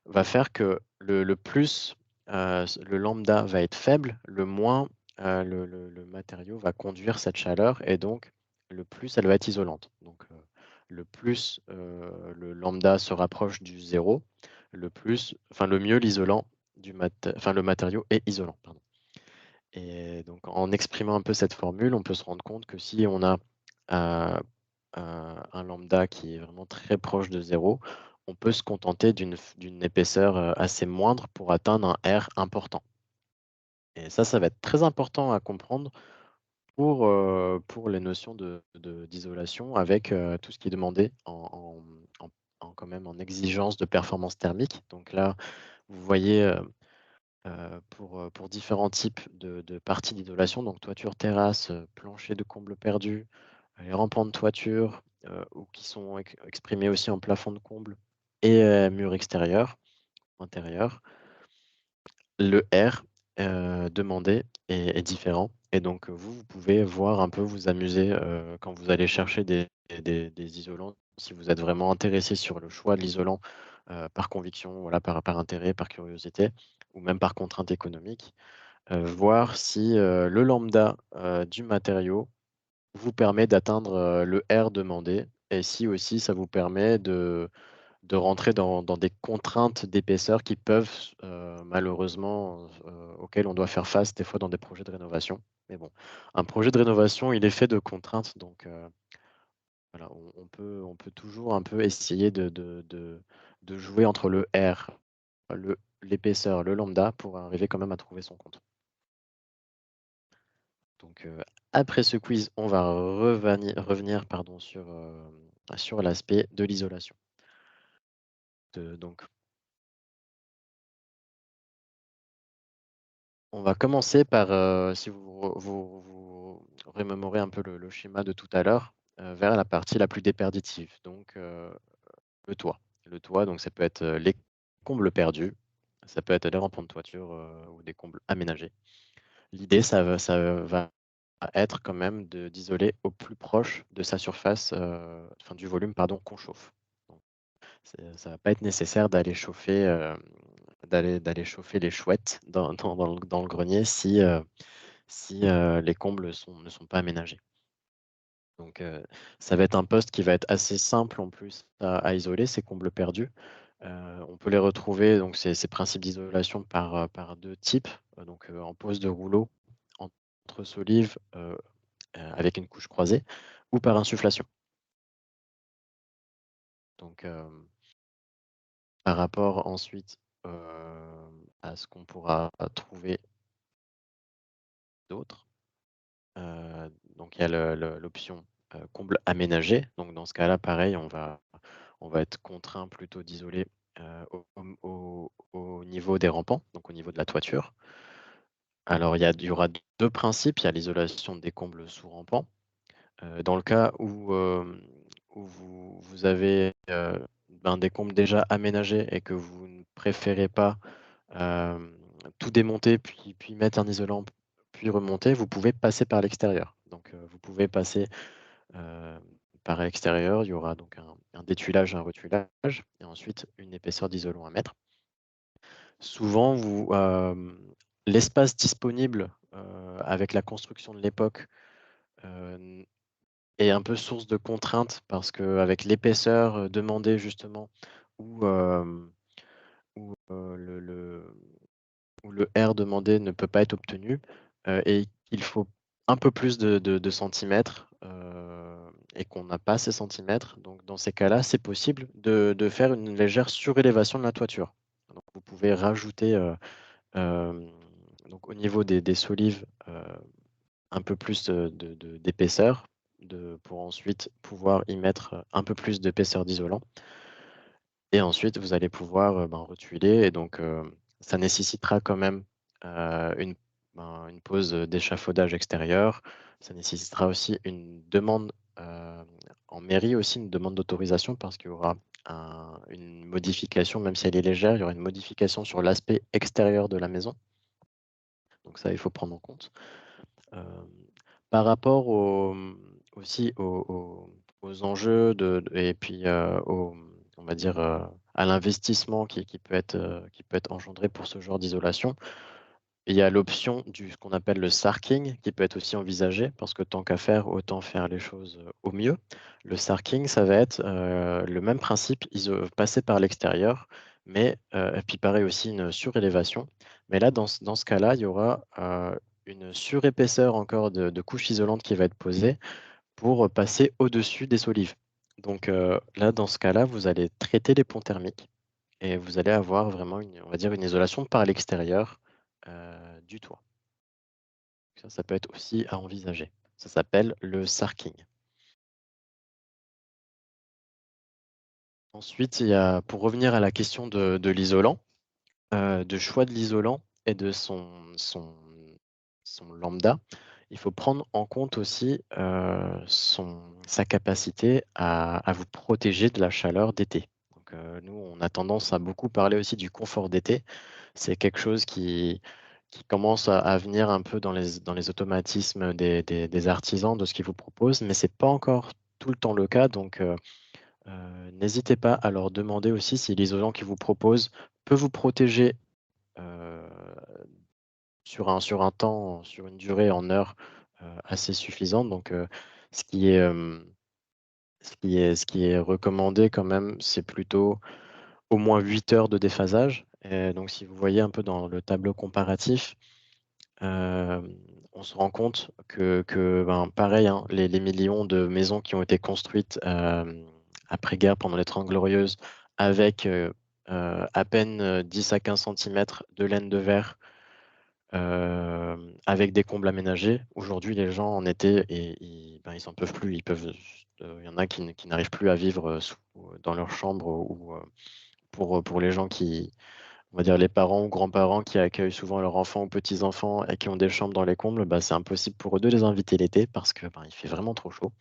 va faire que le plus le lambda va être faible, le moins le matériau va conduire cette chaleur et donc le plus elle va être isolante. Donc, le plus le lambda se rapproche du zéro, le mieux le matériau est isolant. Pardon. Et donc, en exprimant un peu cette formule, on peut se rendre compte que si on a euh, un lambda qui est vraiment très proche de zéro, on peut se contenter d'une épaisseur assez moindre pour atteindre un R important. Et ça va être très important à comprendre pour les notions d'isolation avec tout ce qui est demandé quand même en exigence de performance thermique. Donc là, vous voyez pour différents types de parties d'isolation, donc toiture, terrasse, plancher de comble perdu, les rampants de toiture, ou qui sont exprimés aussi en plafond de comble et mur extérieur, intérieur. Le R demandé est différent et donc vous pouvez voir un peu, vous amuser quand vous allez chercher des isolants, si vous êtes vraiment intéressé sur le choix de l'isolant par conviction, voilà, par intérêt, par curiosité ou même par contrainte économique, voir si le lambda du matériau vous permet d'atteindre le R demandé et si aussi ça vous permet de rentrer dans des contraintes d'épaisseur qui peuvent malheureusement auxquelles on doit faire face des fois dans des projets de rénovation. Mais bon, un projet de rénovation, il est fait de contraintes, donc voilà, on peut toujours un peu essayer de jouer entre le R, l'épaisseur, le lambda pour arriver quand même à trouver son compte. Donc, après ce quiz, on va revenir pardon, sur l'aspect de l'isolation. Donc, on va commencer par, si vous remémorez un peu le schéma de tout à l'heure, vers la partie la plus déperditive, donc le toit. Le toit, donc ça peut être, les combles perdus, ça peut être des rampons de toiture, ou des combles aménagés. L'idée, ça va être quand même d'isoler au plus proche de sa surface, enfin du volume, pardon, qu'on chauffe. Donc ça va pas être nécessaire d'aller chauffer les chouettes dans le grenier si les combles ne sont pas aménagés. Donc ça va être un poste qui va être assez simple en plus à isoler, ces combles perdus. On peut les retrouver, donc ces principes d'isolation par 2 types, en pose de rouleau entre solives, avec une couche croisée ou par insufflation. Donc par rapport ensuite, à ce qu'on pourra trouver d'autre, donc il y a l'option, comble aménagé. Donc dans ce cas-là, pareil, on va être contraint plutôt d'isoler, au niveau des rampants, donc au niveau de la toiture. Alors il y aura 2 principes, il y a l'isolation des combles sous rampant. Dans le cas où vous avez, des combles déjà aménagés et que vous ne préférez pas, hem, tout démonter puis mettre un isolant, puis remonter, vous pouvez passer par l'extérieur. Donc vous pouvez passer, heu, par l'extérieur, il y aura donc un détuilage, un retuilage et ensuite une épaisseur d'isolant à mettre. Souvent l'espace disponible, avec la construction de l'époque, heu et un peu source de contrainte parce qu'avec l'épaisseur, demandée justement ou le ou le R demandé ne peut pas être obtenu, et qu'il faut un peu plus de centimètres, et qu'on n'a pas ces centimètres. Donc dans ces cas-là, c'est possible de faire une légère surélévation de la toiture. Donc vous pouvez rajouter, hem, donc au niveau des solives, un peu plus d'épaisseur pour ensuite pouvoir y mettre un peu plus d'épaisseur d'isolant et ensuite vous allez pouvoir, retuiler et donc ça nécessitera quand même, une une pose, d'échafaudage extérieur. Ça nécessitera aussi une demande, en mairie aussi, une demande d'autorisation parce qu'il y aura une modification, même si elle est légère, il y aura une modification sur l'aspect extérieur de la maison. Donc ça, il faut prendre en compte. Hem, Par rapport aussi aux enjeux et puis, on va dire, à l'investissement qui peut être engendré pour ce genre d'isolation, il y a l'option ce qu'on appelle le sarking qui peut être aussi envisagé parce que tant qu'à faire, autant faire les choses, au mieux. Le sarking, ça va être, le même principe, passer par l'extérieur, mais et puis pareil aussi une surélévation. Mais là, dans ce cas-là, il y aura, une surépaisseur encore de couche isolante qui va être posée pour passer au-dessus des solives. Donc là, dans ce cas-là, vous allez traiter les ponts thermiques et vous allez avoir vraiment on va dire une isolation par l'extérieur, du toit. Ça peut être aussi à envisager. Ça s'appelle le sarking. Ensuite, il y a pour revenir à la question de l'isolant, de choix de l'isolant et de son lambda, il faut prendre en compte aussi, sa capacité à vous protéger de la chaleur d'été. Donc, nous, on a tendance à beaucoup parler aussi du confort d'été. C'est quelque chose qui commence à venir un peu dans les automatismes des artisans, de ce qu'ils vous proposent, mais c'est pas encore tout le temps le cas. Donc, n'hésitez pas à leur demander aussi si l'isolant qu'ils vous proposent peut vous protéger, heu, sur une durée en heures, assez suffisante. Donc, ce qui est, ce qui est recommandé quand même, c'est plutôt au moins 8 heures de déphasage et donc si vous voyez un peu dans le tableau comparatif, hem, on se rend compte que pareil, hein, les millions de maisons qui ont été construites, après-guerre pendant les 30 glorieuses avec, à peine, 10 à 15 centimètres de laine de verre, avec des combles aménagés. Aujourd'hui, les gens en été ils en peuvent plus. Il y en a qui n'arrivent plus à vivre, dans leur chambre ou, pour les gens on va dire les parents ou grands-parents qui accueillent souvent leurs enfants ou petits-enfants et qui ont des chambres dans les combles, c'est impossible pour eux de les inviter l'été parce que, il fait vraiment trop chaud.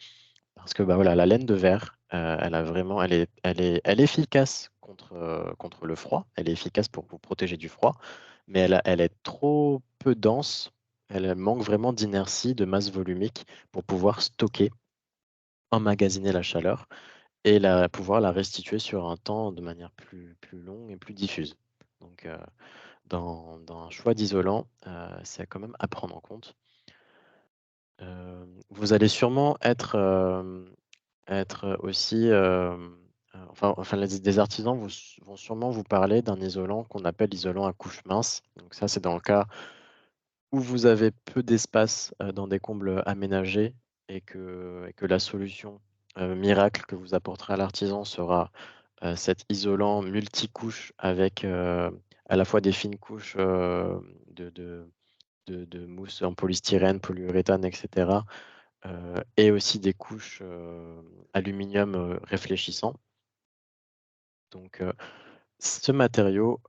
parce que, bah, voilà, la laine de verre, elle est efficace contre le froid. Elle est efficace pour vous protéger du froid, mais elle est trop peu dense. Elle manque vraiment d'inertie, de masse volumique pour pouvoir stocker, emmagasiner la chaleur et pouvoir la restituer sur un temps de manière plus longue et plus diffuse. Donc, dans un choix d'isolant, c'est quand même à prendre en compte. Vous allez sûrement être aussi, enfin des artisans vont sûrement vous parler d'un isolant qu'on appelle isolant à couche mince. Donc ça, c'est dans le cas où vous avez peu d'espace, dans des combles aménagés et que la solution, miracle que vous apportera l'artisan sera, cet isolant multicouche avec, à la fois des fines couches, de de de mousse en polystyrène, polyuréthane et cetera, et aussi des couches, aluminium, réfléchissant. Donc, ce matériau,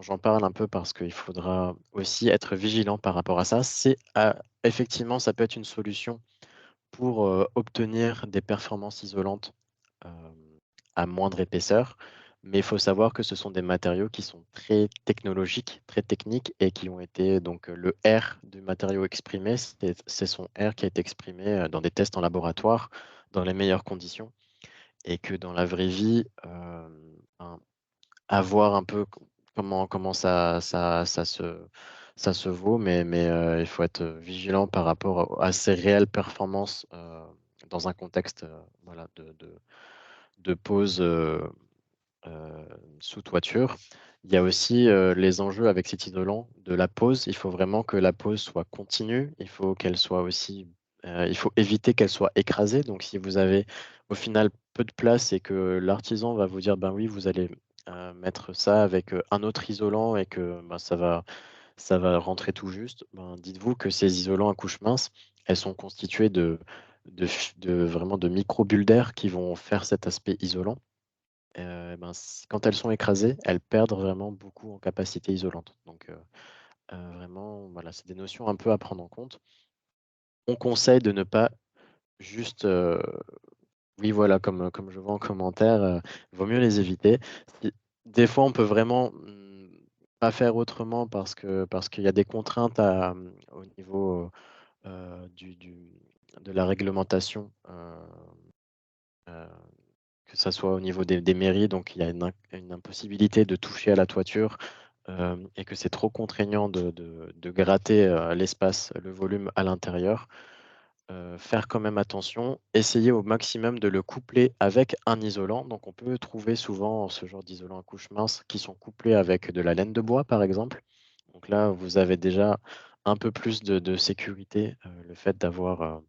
j'en parle un peu parce qu'il faudra aussi être vigilant par rapport à ça. Effectivement, ça peut être une solution pour, obtenir des performances isolantes, hem, à moindre épaisseur, mais il faut savoir que ce sont des matériaux qui sont très technologiques, très techniques et qui ont été donc, le R du matériau exprimé, c'est son R qui a été exprimé, dans des tests en laboratoire, dans les meilleures conditions et que dans la vraie vie, ben, à voir un peu comment ça se vaut, mais il faut être vigilant par rapport à ces réelles performances, dans un contexte, voilà, de pose, heu, sous toiture. Il y a aussi, les enjeux avec cet isolant de la pose. Il faut vraiment que la pose soit continue. Il faut qu'elle soit aussi, il faut éviter qu'elle soit écrasée. Donc si vous avez au final peu de place et que l'artisan va vous dire: «Ben oui, vous allez, mettre ça avec, un autre isolant et que, ben, ça va rentrer tout juste», ben, dites-vous que ces isolants à couche mince, elles sont constituées de vraiment de micro-bulles d'air qui vont faire cet aspect isolant. Ben, quand elles sont écrasées, elles perdent vraiment beaucoup en capacité isolante. Donc, vraiment, voilà, c'est des notions un peu à prendre en compte. On conseille de ne pas juste, oui, voilà, comme je vois en commentaire, vaut mieux les éviter. Si des fois, on peut vraiment, pas faire autrement parce qu'il y a des contraintes au niveau, de la réglementation, heu que ça soit au niveau des mairies, donc il y a une impossibilité de toucher à la toiture, et que c'est trop contraignant de gratter, l'espace, le volume à l'intérieur. Faire quand même attention, essayer au maximum de le coupler avec un isolant. Donc on peut trouver souvent ce genre d'isolant à couche mince qui sont couplés avec de la laine de bois, par exemple. Donc là, vous avez déjà un peu plus de sécurité, le fait d'avoir,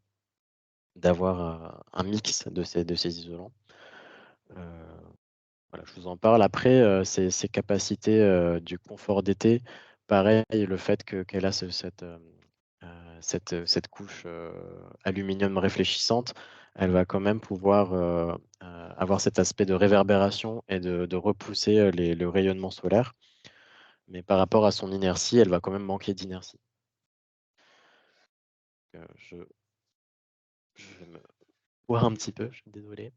un mix de ces isolants. Heu Voilà, je vous en parle. Après, ces capacités, du confort d'été, pareil, le fait qu'elle a cette couche, aluminium réfléchissante, elle va quand même pouvoir, avoir cet aspect de réverbération et de repousser, le rayonnement solaire. Mais par rapport à son inertie, elle va quand même manquer d'inertie. Je vais me boire un petit peu, je suis désolé.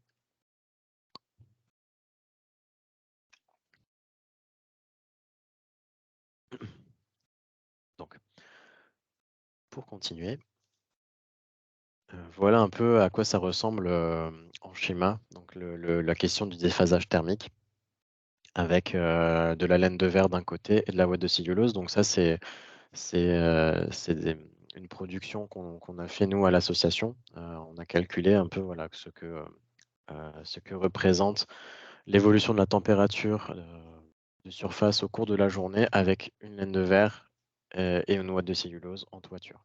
Donc pour continuer, voilà un peu à quoi ça ressemble, en schéma, donc la question du déphasage thermique avec, de la laine de verre d'un côté et de la ouate de cellulose. Donc ça, c'est une production qu'on a fait nous à l'association. On a calculé un peu, voilà, ce que représente l'évolution de la température, de surface au cours de la journée avec une laine de verre, et une ouate de cellulose en toiture.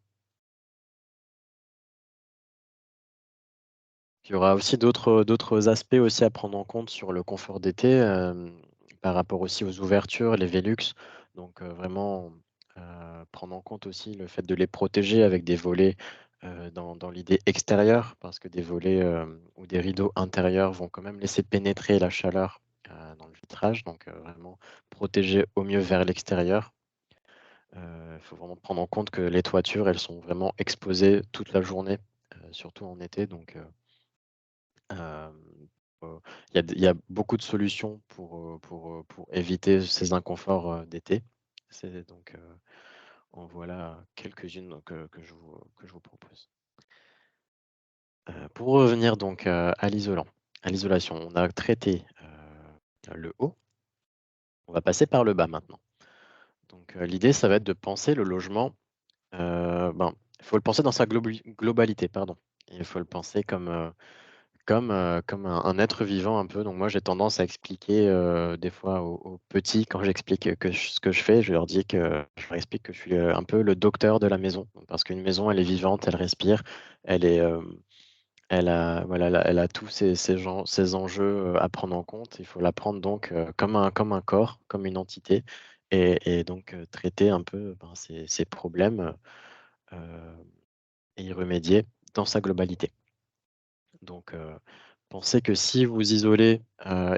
Il y aura aussi d'autres aspects aussi à prendre en compte sur le confort d'été, par rapport aussi aux ouvertures, les Velux. Donc, vraiment, prendre en compte aussi le fait de les protéger avec des volets, dans l'idée extérieure, parce que des volets, ou des rideaux intérieurs vont quand même laisser pénétrer la chaleur, dans le vitrage. Donc, vraiment protéger au mieux vers l'extérieur. Il faut vraiment prendre en compte que les toitures, elles sont vraiment exposées toute la journée, surtout en été. Donc, Hem, il y a beaucoup de solutions pour éviter ces inconforts, d'été. C'est donc, en voilà quelques-unes donc, que je vous propose. Pour revenir donc, à l'isolation, on a traité, le haut, on va passer par le bas maintenant. Donc, l'idée, ça va être de penser le logement, il faut le penser dans sa globalité, pardon. Il faut le penser comme un être vivant un peu. Donc moi, j'ai tendance à expliquer, des fois aux petits quand j'explique, ce que je fais, je leur explique que je suis, un peu le docteur de la maison. Parce qu'une maison, elle est vivante, elle respire, elle est, elle a tous ces enjeux, à prendre en compte. Il faut la prendre donc, comme un corps, comme une entité et donc, traiter un peu, ces problèmes, heu et y remédier dans sa globalité. Donc, pensez que si vous isolez,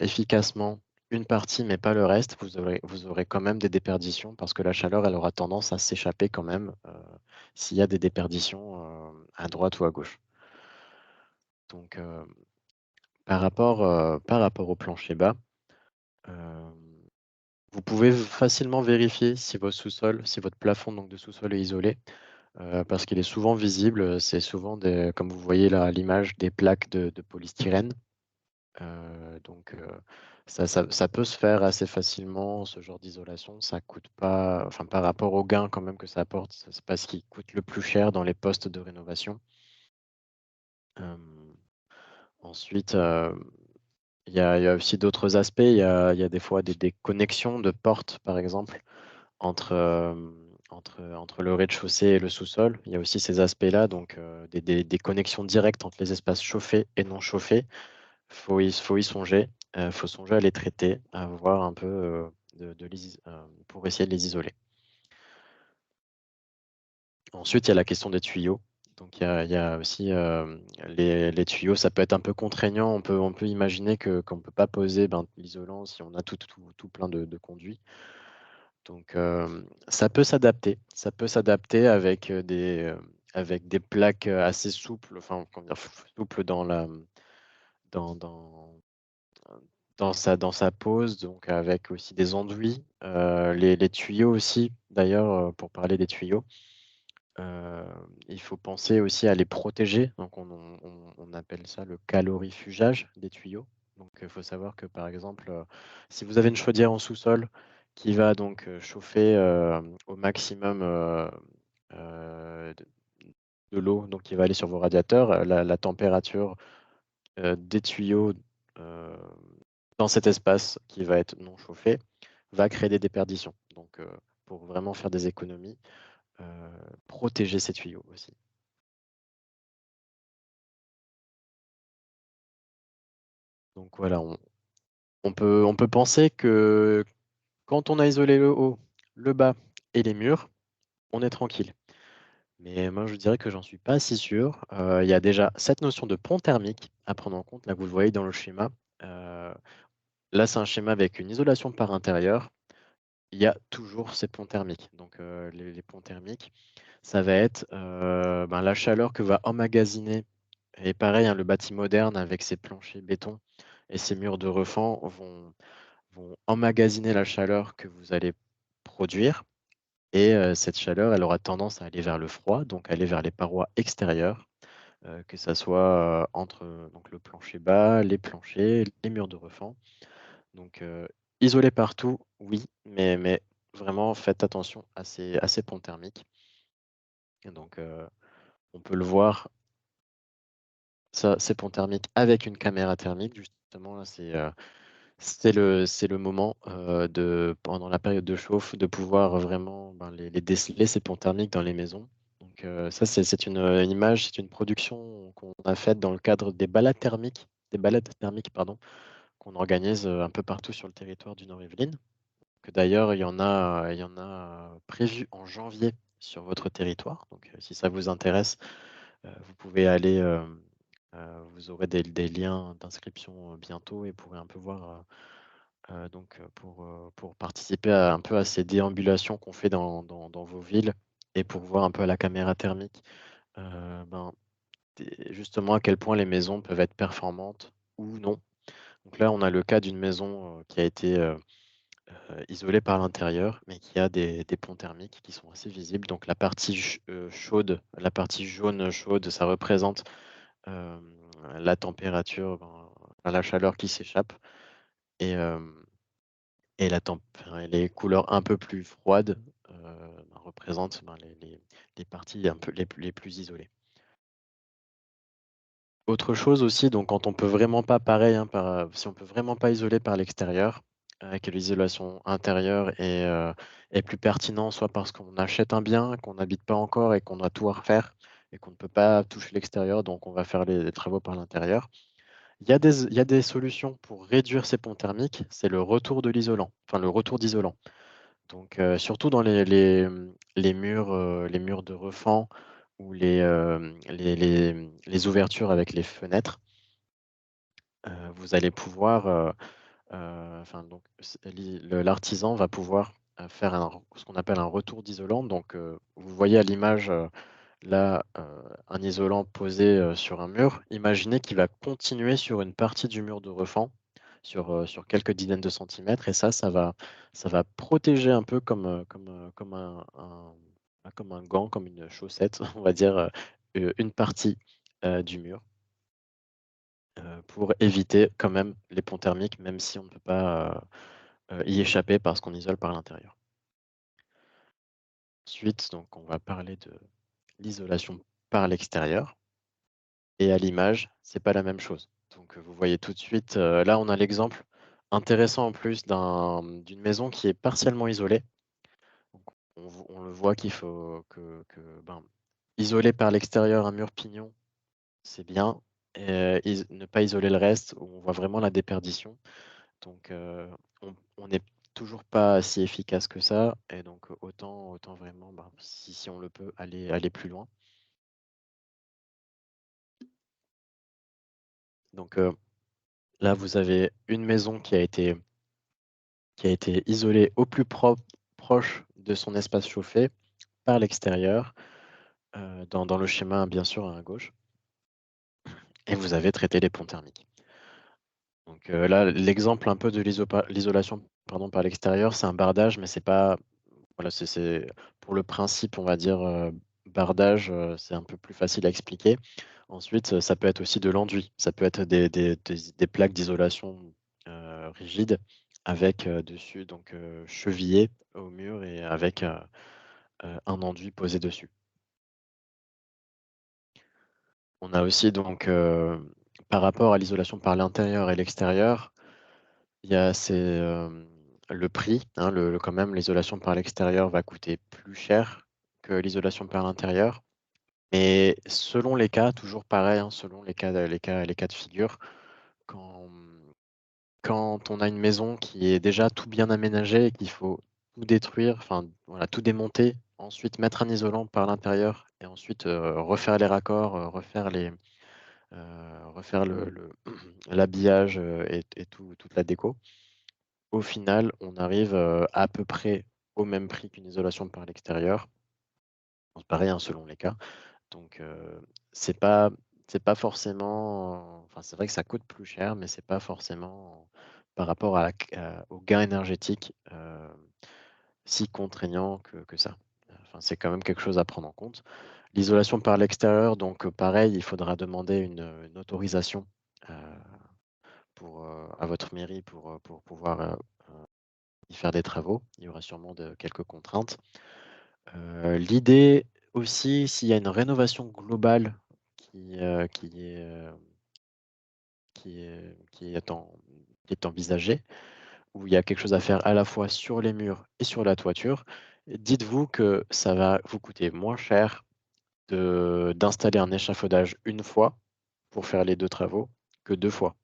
efficacement une partie, mais pas le reste, vous aurez quand même des déperditions parce que la chaleur, elle aura tendance à s'échapper quand même, s'il y a des déperditions, à droite ou à gauche. Donc, par rapport au plancher bas, hem, vous pouvez facilement vérifier si votre plafond donc de sous-sol est isolé, parce qu'il est souvent visible, c'est souvent des comme vous voyez là à l'image, des plaques de polystyrène. Donc, ça peut se faire assez facilement, ce genre d'isolation. Ça coûte pas enfin, par rapport au gain quand même que ça apporte, c'est pas ce qui coûte le plus cher dans les postes de rénovation. Hem, ensuite, il y a aussi d'autres aspects. Il y a des fois des connexions de portes, par exemple, entre le rez-de-chaussée et le sous-sol. Il y a aussi ces aspects-là, donc, des connexions directes entre les espaces chauffés et non chauffés. Faut y songer, faut songer à les traiter, à voir un peu, de les pour essayer de les isoler. Ensuite, il y a la question des tuyaux. Donc il y a aussi, les tuyaux, ça peut être un peu contraignant. On peut imaginer qu'on ne peut pas poser, l'isolant si on a tout plein de conduits. Donc, ça peut s'adapter avec des plaques, assez souples, enfin, comment dire? Souples dans dans dans sa pose, donc avec aussi des enduits, les tuyaux aussi d'ailleurs, pour parler des tuyaux, heu, il faut penser aussi à les protéger, donc on appelle ça le calorifugage des tuyaux. Donc il faut savoir que par exemple, si vous avez une chaudière en sous-sol qui va donc, chauffer, au maximum, de l'eau, donc qui va aller sur vos radiateurs, la température, des tuyaux, heu, dans cet espace qui va être non chauffé, va créer des déperditions. Donc, pour vraiment faire des économies, heu, protéger ces tuyaux aussi. Donc voilà, on peut penser que quand on a isolé le haut, le bas et les murs, on est tranquille. Mais moi, je dirais que j'en suis pas si sûr. Il y a déjà cette notion de pont thermique à prendre en compte. Là, vous le voyez dans le schéma. Heu, là, c'est un schéma avec une isolation par intérieur. Il y a toujours ces ponts thermiques. Donc, les ponts thermiques, ça va être, la chaleur que va emmagasiner et pareil, hein, le bâti moderne avec ses planchers béton et ses murs de refend vont emmagasiner la chaleur que vous allez produire et cette chaleur, elle aura tendance à aller vers le froid, donc aller vers les parois extérieures, que ça soit, entre, donc le plancher bas, les planchers, les murs de refend. Donc, isolé partout, oui, mais vraiment faites attention à ces ponts thermiques. Et donc, on peut le voir, ça, ces ponts thermiques avec une caméra thermique justement là, c'est le moment, de pendant la période de chauffe, de pouvoir vraiment, les déceler ces ponts thermiques dans les maisons. Donc, ça c'est une image, c'est une production qu'on a faite dans le cadre des balades thermiques pardon, qu'on organise, un peu partout sur le territoire du Nord-Yvelines. Que d'ailleurs, il y en a prévu en janvier sur votre territoire. Donc, si ça vous intéresse, vous pouvez aller, vous aurez des liens d'inscription, bientôt et pourrez un peu voir, donc, pour participer à un peu à ces déambulations qu'on fait dans vos villes et pour voir un peu à la caméra thermique, ben, justement à quel point les maisons peuvent être performantes ou non. Donc là, on a le cas d'une maison, qui a été, isolée par l'intérieur, mais qui a des ponts thermiques qui sont assez visibles. Donc la partie chaude, la partie jaune chaude, ça représente, hem, la température, la chaleur qui s'échappe et enfin, les couleurs un peu plus froides, représentent, les parties un peu les plus isolées. Autre chose aussi, donc quand on peut vraiment pas pareil, hein, si on peut vraiment pas isoler par l'extérieur, que l'isolation intérieure est plus pertinent, soit parce qu'on achète un bien qu'on n'habite pas encore et qu'on doit tout refaire et qu'on ne peut pas toucher l'extérieur, donc on va faire les travaux par l'intérieur. Il y a des solutions pour réduire ces ponts thermiques, c'est le retour de l'isolant, enfin le retour d'isolant. Donc surtout dans les murs de refend ou les ouvertures avec les fenêtres, vous allez pouvoir, enfin donc l'artisan va pouvoir, faire ce qu'on appelle un retour d'isolant. Donc vous voyez à l'image, là, un isolant posé, sur un mur. Imaginez qu'il va continuer sur une partie du mur de refend, sur quelques dizaines de centimètres et ça va protéger un peu comme un gant, comme une chaussette, on va dire, une partie, du mur, pour éviter quand même les ponts thermiques, même si on ne peut pas, y échapper parce qu'on isole par l'intérieur. Ensuite, donc on va parler de l'isolation par l'extérieur. Et à l'image, c'est pas la même chose. Donc, vous voyez tout de suite, là, on a l'exemple intéressant en plus d'une maison qui est partiellement isolée. Donc on le voit qu'il faut ben, isoler par l'extérieur un mur pignon, c'est bien, ne pas isoler le reste, on voit vraiment la déperdition. Donc, on n'est toujours pas si efficace que ça et donc autant vraiment, ben, si on le peut, aller plus loin. Donc, là, vous avez une maison qui a été isolé au plus proche de son espace chauffé par l'extérieur, dans le schéma bien sûr à gauche et vous avez traité les ponts thermiques. Donc là, l'exemple un peu de l'isolation pardon, par l'extérieur, c'est un bardage, mais c'est pas voilà, c'est pour le principe, on va dire, bardage, c'est un peu plus facile à expliquer. Ensuite, ça peut être aussi de l'enduit. Ça peut être des plaques d'isolation, rigides avec, dessus donc chevillées au mur et avec, un enduit posé dessus. On a aussi donc, par rapport à l'isolation par l'intérieur et l'extérieur, il y a le prix, hein, quand même l'isolation par l'extérieur va coûter plus cher que l'isolation par l'intérieur. Mais selon les cas, toujours pareil, hein, selon les cas de figure, quand, quand on a une maison qui est déjà tout bien aménagée et qu'il faut tout détruire, enfin voilà, tout démonter, ensuite mettre un isolant par l'intérieur et ensuite, refaire les raccords, refaire l'habillage, et toute la déco. Au final, on arrive, à peu près au même prix qu'une isolation par l'extérieur. Bon, c'est pareil, hein, selon les cas. Donc c'est pas c'est pas forcément enfin, c'est vrai que ça coûte plus cher, mais c'est pas forcément par rapport au gain énergétique, si contraignant que ça. Enfin, c'est quand même quelque chose à prendre en compte. L'isolation par l'extérieur, donc pareil, il faudra demander une autorisation, heu, à votre mairie pour pouvoir, y faire des travaux. Il y aura sûrement quelques contraintes. L'idée aussi, s'il y a une rénovation globale qui, heu, qui est, heu, qui est envisagée, où il y a quelque chose à faire à la fois sur les murs et sur la toiture, dites-vous que ça va vous coûter moins cher d'installer un échafaudage une fois pour faire les 2 travaux que 2 fois.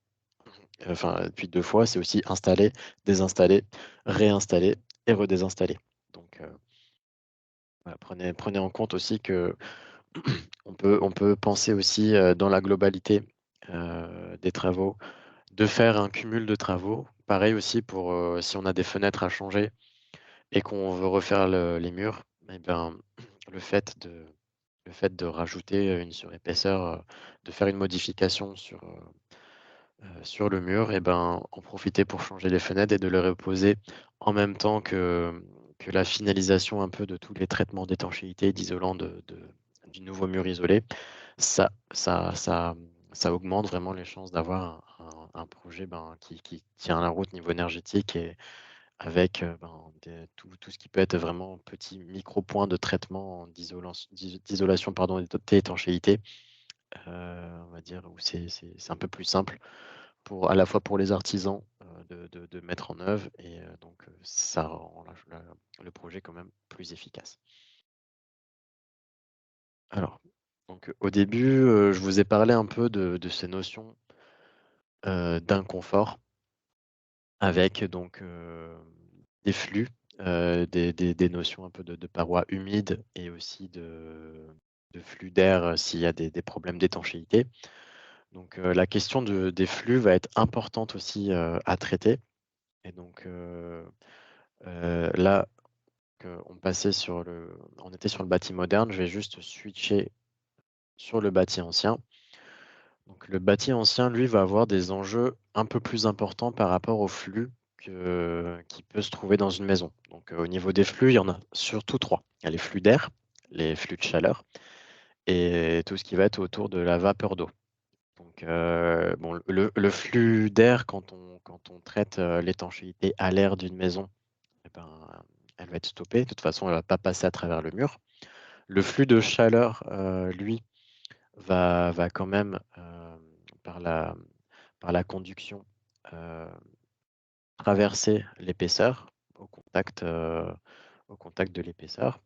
Enfin, puis 2 fois, c'est aussi installer, désinstaller, réinstaller et redésinstaller. Donc, voilà, prenez en compte aussi que on peut penser aussi, dans la globalité, des travaux, de faire un cumul de travaux. Pareil aussi pour, si on a des fenêtres à changer et qu'on veut refaire les murs et ben, le fait le fait de rajouter, une surépaisseur, de faire une modification sur le mur et ben, en profiter pour changer les fenêtres et de les reposer en même temps que la finalisation un peu de tous les traitements d'étanchéité, d'isolant du nouveau mur isolé. Ça ça augmente vraiment les chances d'avoir un projet, ben, qui tient la route niveau énergétique et avec, ben, tout ce qui peut être vraiment petit micro point de traitement d'isolation pardon et d'étanchéité, on va dire où c'est un peu plus simple à la fois pour les artisans, de mettre en œuvre et donc ça rend le projet quand même plus efficace. Alors, donc au début, je vous ai parlé un peu de ces notions, d'inconfort avec donc, des flux, des notions un peu de parois humides et aussi de flux d'air, s'il y a des problèmes d'étanchéité. Donc, la question des flux va être importante aussi, à traiter et donc, là, on était sur le bâti moderne, je vais juste switcher sur le bâti ancien. Donc le bâti ancien, lui, va avoir des enjeux un peu plus importants par rapport au flux qui peut se trouver dans une maison. Donc, au niveau des flux, il y en a surtout 3. Il y a les flux d'air, les flux de chaleur et tout ce qui va être autour de la vapeur d'eau. Donc, bon, le flux d'air quand on traite, l'étanchéité à l'air d'une maison, eh ben, elle va être stoppée. De toute façon, elle ne va pas passer à travers le mur. Le flux de chaleur, lui, va quand même, par la conduction, heu, traverser l'épaisseur au contact de l'épaisseur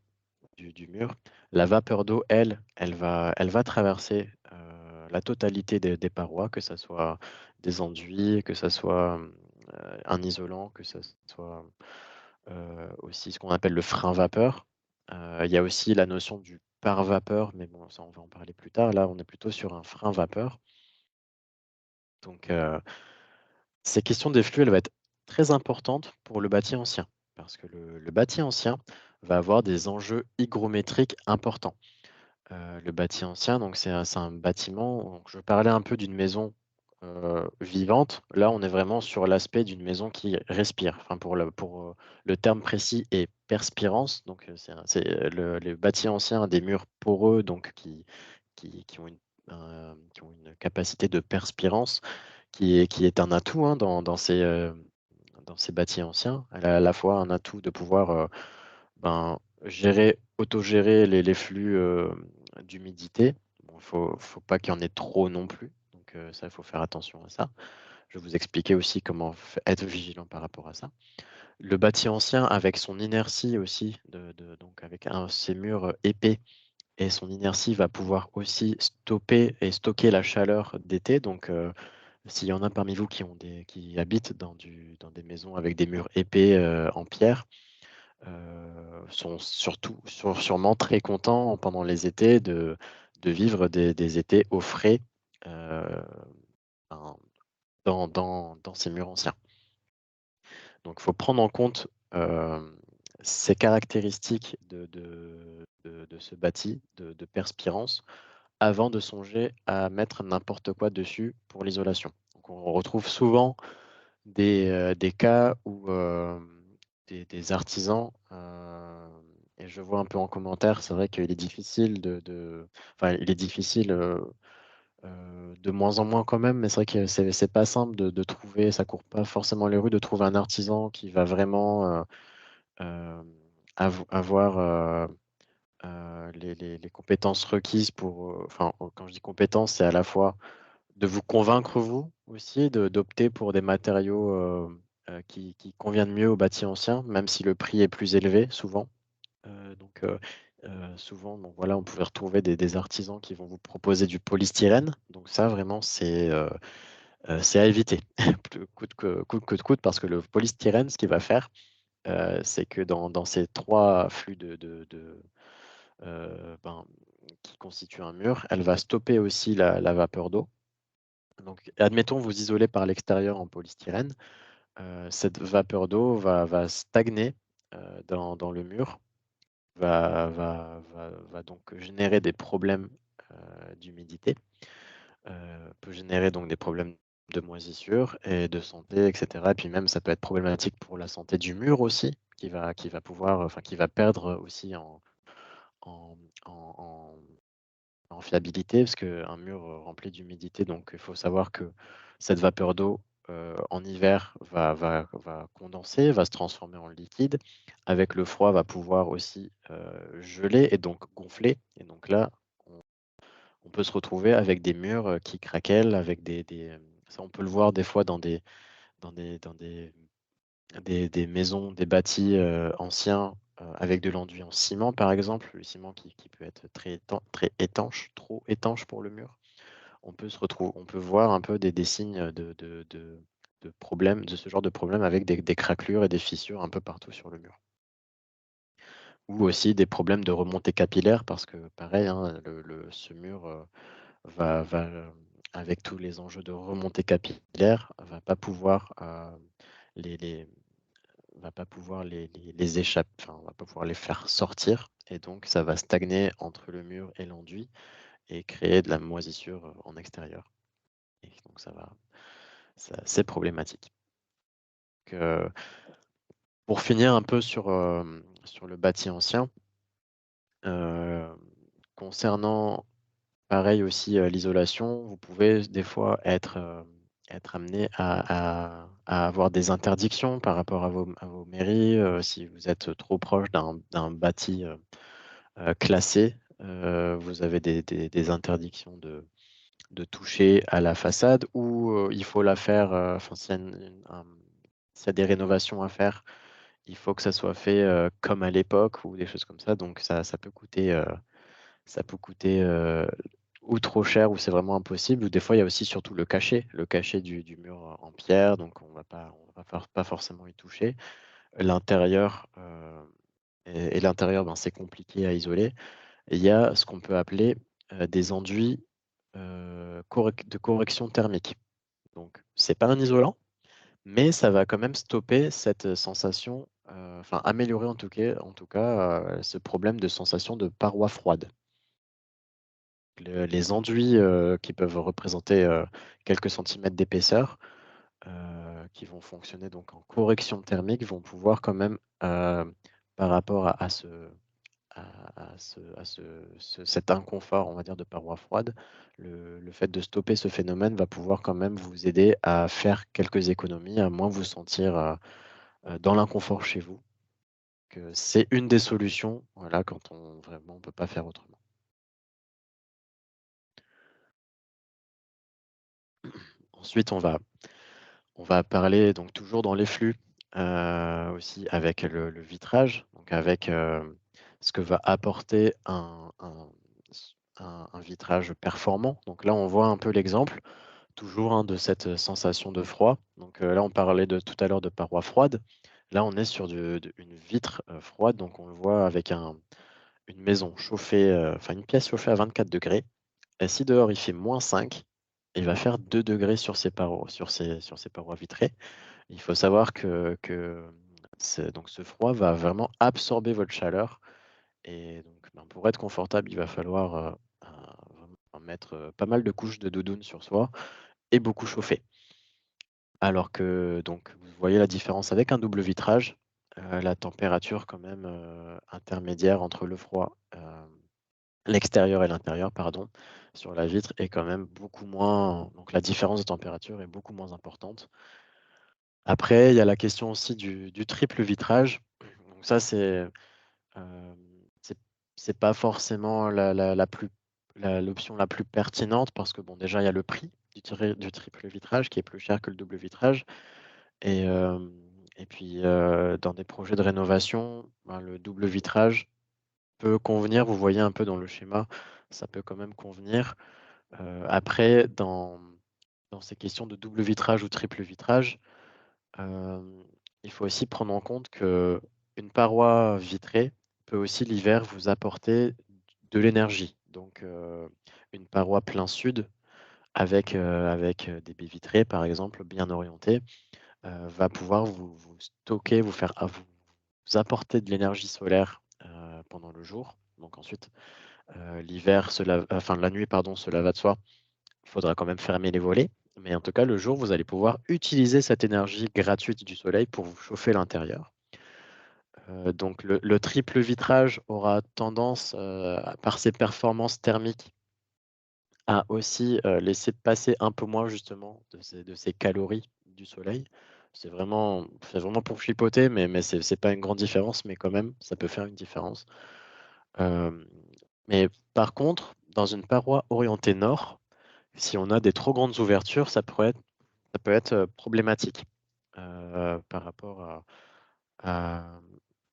du mur. La vapeur d'eau, elle va traverser, la totalité des parois, que ça soit des enduits, que ça soit, un isolant, que ça soit, aussi ce qu'on appelle le frein vapeur. Il y a aussi la notion du pare-vapeur, mais bon, ça, on va en parler plus tard. Là, on est plutôt sur un frein vapeur. Donc, ces questions des flux, elles vont être très importantes pour le bâti ancien, parce que le bâti ancien va avoir des enjeux hygrométriques importants. Le bâti ancien, donc c'est un bâtiment donc je parlais un peu d'une maison, vivante. Là, on est vraiment sur l'aspect d'une maison qui respire. Enfin, le terme précis est perspirance, donc le bâti ancien a des murs poreux, donc qui ont qui ont une capacité de perspirance qui est un atout, hein, dans ces bâtis anciens. Elle a à la fois un atout de pouvoir, ben, autogérer les flux, d'humidité. Bon, il faut pas qu'il y en ait trop non plus, donc ça, il faut faire attention à ça. Je vais vous expliquer aussi comment être vigilant par rapport à ça. Le bâti ancien avec son inertie aussi donc avec ses murs, épais et son inertie va pouvoir aussi stopper et stocker la chaleur d'été donc s'il y en a parmi vous qui habitent dans des maisons avec des murs épais, en pierre, sont sûrement très contents pendant les étés de vivre des étés au frais, heu, ben, dans ces murs anciens. Donc il faut prendre en compte, ces caractéristiques de ce bâti, de perspirance, avant de songer à mettre n'importe quoi dessus pour l'isolation. Donc on retrouve souvent des cas où, des artisans, et je vois un peu en commentaire, c'est vrai qu'il est difficile enfin, il est difficile, de moins en moins quand même, mais c'est vrai que c'est pas simple de trouver, ça court pas forcément les rues, de trouver un artisan qui va vraiment, hem, avoir, les compétences requises pour, enfin, quand je dis compétences, c'est à la fois de vous convaincre vous aussi, d'opter pour des matériaux, qui conviennent mieux au bâti ancien, même si le prix est plus élevé souvent. Donc souvent, bon voilà, on pouvait retrouver des artisans qui vont vous proposer du polystyrène. Donc ça vraiment c'est à éviter, plus coûte que coûte parce que le polystyrène, ce qu'il va faire, c'est que dans ces 3 flux ben, qui constituent un mur, elle va stopper aussi la vapeur d'eau. Donc, admettons, vous isolez par l'extérieur en polystyrène, cette vapeur d'eau va stagner, dans le mur va donc générer des problèmes, d'humidité, peut générer donc des problèmes de moisissure et de santé et cetera. Et puis même ça peut être problématique pour la santé du mur aussi, qui va pouvoir, enfin qui va perdre aussi en en en fiabilité, parce qu'un mur, rempli d'humidité, donc il faut savoir que cette vapeur d'eau, en hiver va condenser, va se transformer en liquide. Avec le froid, va pouvoir aussi, geler et donc gonfler, et donc là, on on peut se retrouver avec des murs, qui craquellent, avec ça on peut le voir des fois dans des maisons, des bâtis, anciens, avec de l'enduit en ciment, par exemple. Le ciment qui peut être très étanche, trop étanche pour le mur. On peut voir un peu des signes de problèmes, de ce genre de problème, avec des craquelures et des fissures un peu partout sur le mur. Ou aussi des problèmes de remontée capillaire, parce que pareil, hein, ce mur, avec tous les enjeux de remontée capillaire, les les va pas pouvoir les échapper, enfin, on va pas pouvoir les faire sortir, et donc ça va stagner entre le mur et l'enduit et créer de la moisissure, en extérieur, et donc c'est problématique. Donc, pour finir un peu sur le bâti ancien, heu, concernant pareil aussi, l'isolation, vous pouvez des fois être amené à avoir des interdictions par rapport à vos mairies, si vous êtes trop proche d'un bâti, classé, vous avez des interdictions de toucher à la façade, ou, il faut la faire, enfin s'il y a des rénovations à faire, il faut que ça soit fait, comme à l'époque, ou des choses comme ça. Donc ça peut coûter ou trop cher, ou c'est vraiment impossible, ou des fois il y a aussi surtout le cachet du mur, en pierre, donc on va pas forcément y toucher. L'intérieur, et l'intérieur, ben, c'est compliqué à isoler. Et il y a ce qu'on peut appeler, des enduits, de correction thermique. Donc c'est pas un isolant, mais ça va quand même stopper cette sensation, enfin améliorer en tout cas, ce problème de sensation de paroi froide. Les enduits, qui peuvent représenter, quelques centimètres d'épaisseur, qui vont fonctionner donc en correction thermique, vont pouvoir quand même, par rapport à cet inconfort, on va dire, de paroi froide, le fait de stopper ce phénomène va pouvoir quand même vous aider à faire quelques économies, à moins vous sentir, dans l'inconfort chez vous, que c'est une des solutions, voilà, quand on peut pas faire autrement. Ensuite, on va parler donc toujours dans les flux, aussi avec le vitrage, donc avec, ce que va apporter un vitrage performant. Donc là, on voit un peu l'exemple, toujours, hein, de cette sensation de froid. Donc, là, on parlait tout à l'heure de parois froides. Là, on est sur une vitre, froide, donc on le voit avec une maison chauffée, enfin une pièce chauffée à 24 degrés. Et si dehors il fait -5, il va faire 2 degrés sur ces parois vitrées. Il faut savoir que ce froid va vraiment absorber votre chaleur, et donc, ben, pour être confortable, il va falloir, vraiment mettre, pas mal de couches de doudoune sur soi et beaucoup chauffer. Alors que donc vous voyez la différence avec un double vitrage, la température quand même, intermédiaire entre le froid, l'extérieur et l'intérieur, pardon, sur la vitre est quand même beaucoup moins, donc la différence de température est beaucoup moins importante. Après, il y a la question aussi du triple vitrage. Donc ça, hem, c'est c'est pas forcément l'option la plus pertinente, parce que bon, déjà, il y a le prix du triple vitrage qui est plus cher que le double vitrage, et puis, dans des projets de rénovation, ben, le double vitrage peut convenir. Vous voyez un peu dans le schéma, ça peut quand même convenir. Après, dans ces questions de double vitrage ou triple vitrage, hem, il faut aussi prendre en compte qu'une paroi vitrée peut aussi l'hiver vous apporter de l'énergie. Donc, une paroi plein sud avec des baies vitrées, par exemple, bien orientées, va pouvoir vous stocker, vous apporter de l'énergie solaire, pendant le jour. Donc ensuite, l'hiver, la nuit, pardon, cela va de soi. Il faudra quand même fermer les volets. Mais en tout cas, le jour, vous allez pouvoir utiliser cette énergie gratuite du soleil pour vous chauffer l'intérieur. Donc le triple vitrage aura tendance, par ses performances thermiques, à aussi laisser passer un peu moins justement de ces calories du soleil. C'est vraiment pour chipoter, mais c'est pas une grande différence, mais quand même, ça peut faire une différence. Mais par contre, dans une paroi orientée nord, si on a des trop grandes ouvertures, ça peut être problématique par rapport à-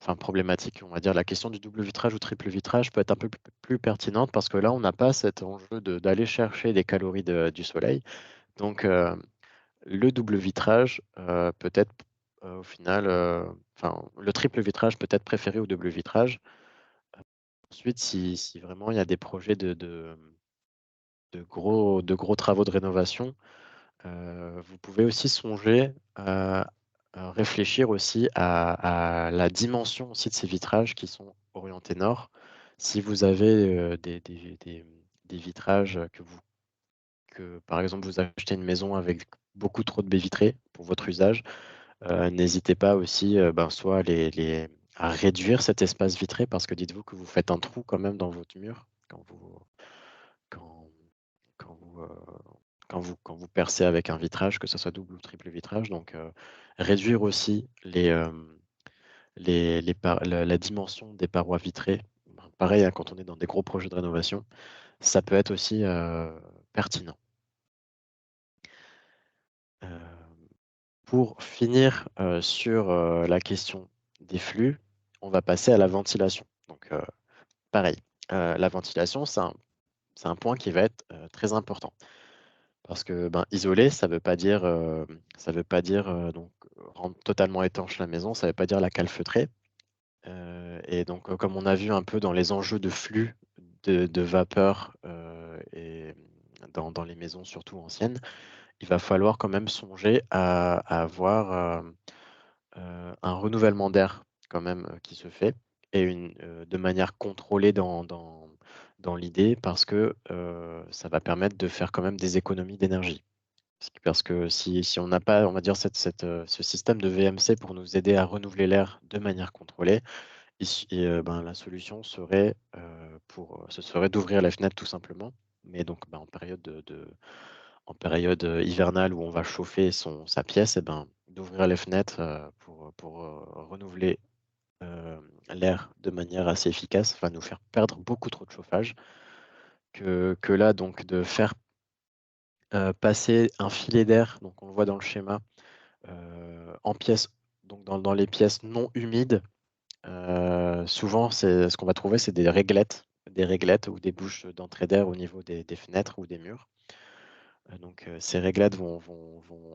enfin problématique, on va dire la question du double vitrage ou triple vitrage peut être un peu plus pertinente parce que là, on n'a pas cet enjeu d'aller chercher des calories du soleil. Donc, le double vitrage peut être au final, enfin, le triple vitrage peut être préféré au double vitrage. Ensuite, si vraiment il y a des projets de gros travaux de rénovation, vous pouvez aussi songer à réfléchir aussi à la dimension aussi de ces vitrages qui sont orientés nord. Si vous avez des vitrages par exemple, vous achetez une maison avec beaucoup trop de baies vitrées pour votre usage, n'hésitez pas aussi soit à réduire cet espace vitré parce que dites-vous que vous faites un trou quand même dans votre mur quand, quand vous, quand vous percez avec un vitrage, que ce soit double ou triple vitrage. Donc, réduire aussi la dimension des parois vitrées. Ben, pareil, hein, quand on est dans des gros projets de rénovation, ça peut être aussi pertinent. Euh, pour finir sur la question des flux, on va passer à la ventilation. Donc, pareil, la ventilation, c'est un point qui va être très important. Parce que ben, isoler, ça veut pas dire donc rendre totalement étanche la maison, ça veut pas dire la calfeutrer. Et donc, comme on a vu un peu dans les enjeux de flux de vapeur et dans les maisons surtout anciennes, il va falloir quand même songer à avoir un renouvellement d'air quand même qui se fait et de manière contrôlée dans l'idée parce que ça va permettre de faire quand même des économies d'énergie. Parce que si on n'a pas, on va dire, ce système de VMC pour nous aider à renouveler l'air de manière contrôlée, ben, la solution serait, ce serait d'ouvrir la fenêtre tout simplement. Mais donc, ben, en période hivernale où on va chauffer sa pièce, et ben, d'ouvrir les fenêtres pour renouveler l'air de manière assez efficace va nous faire perdre beaucoup trop de chauffage que là, donc, de faire passer un filet d'air, donc on le voit dans le schéma, en pièces, donc dans les pièces non humides. Souvent, ce qu'on va trouver, c'est des réglettes ou des bouches d'entrée d'air au niveau des fenêtres ou des murs. Donc, ces réglettes vont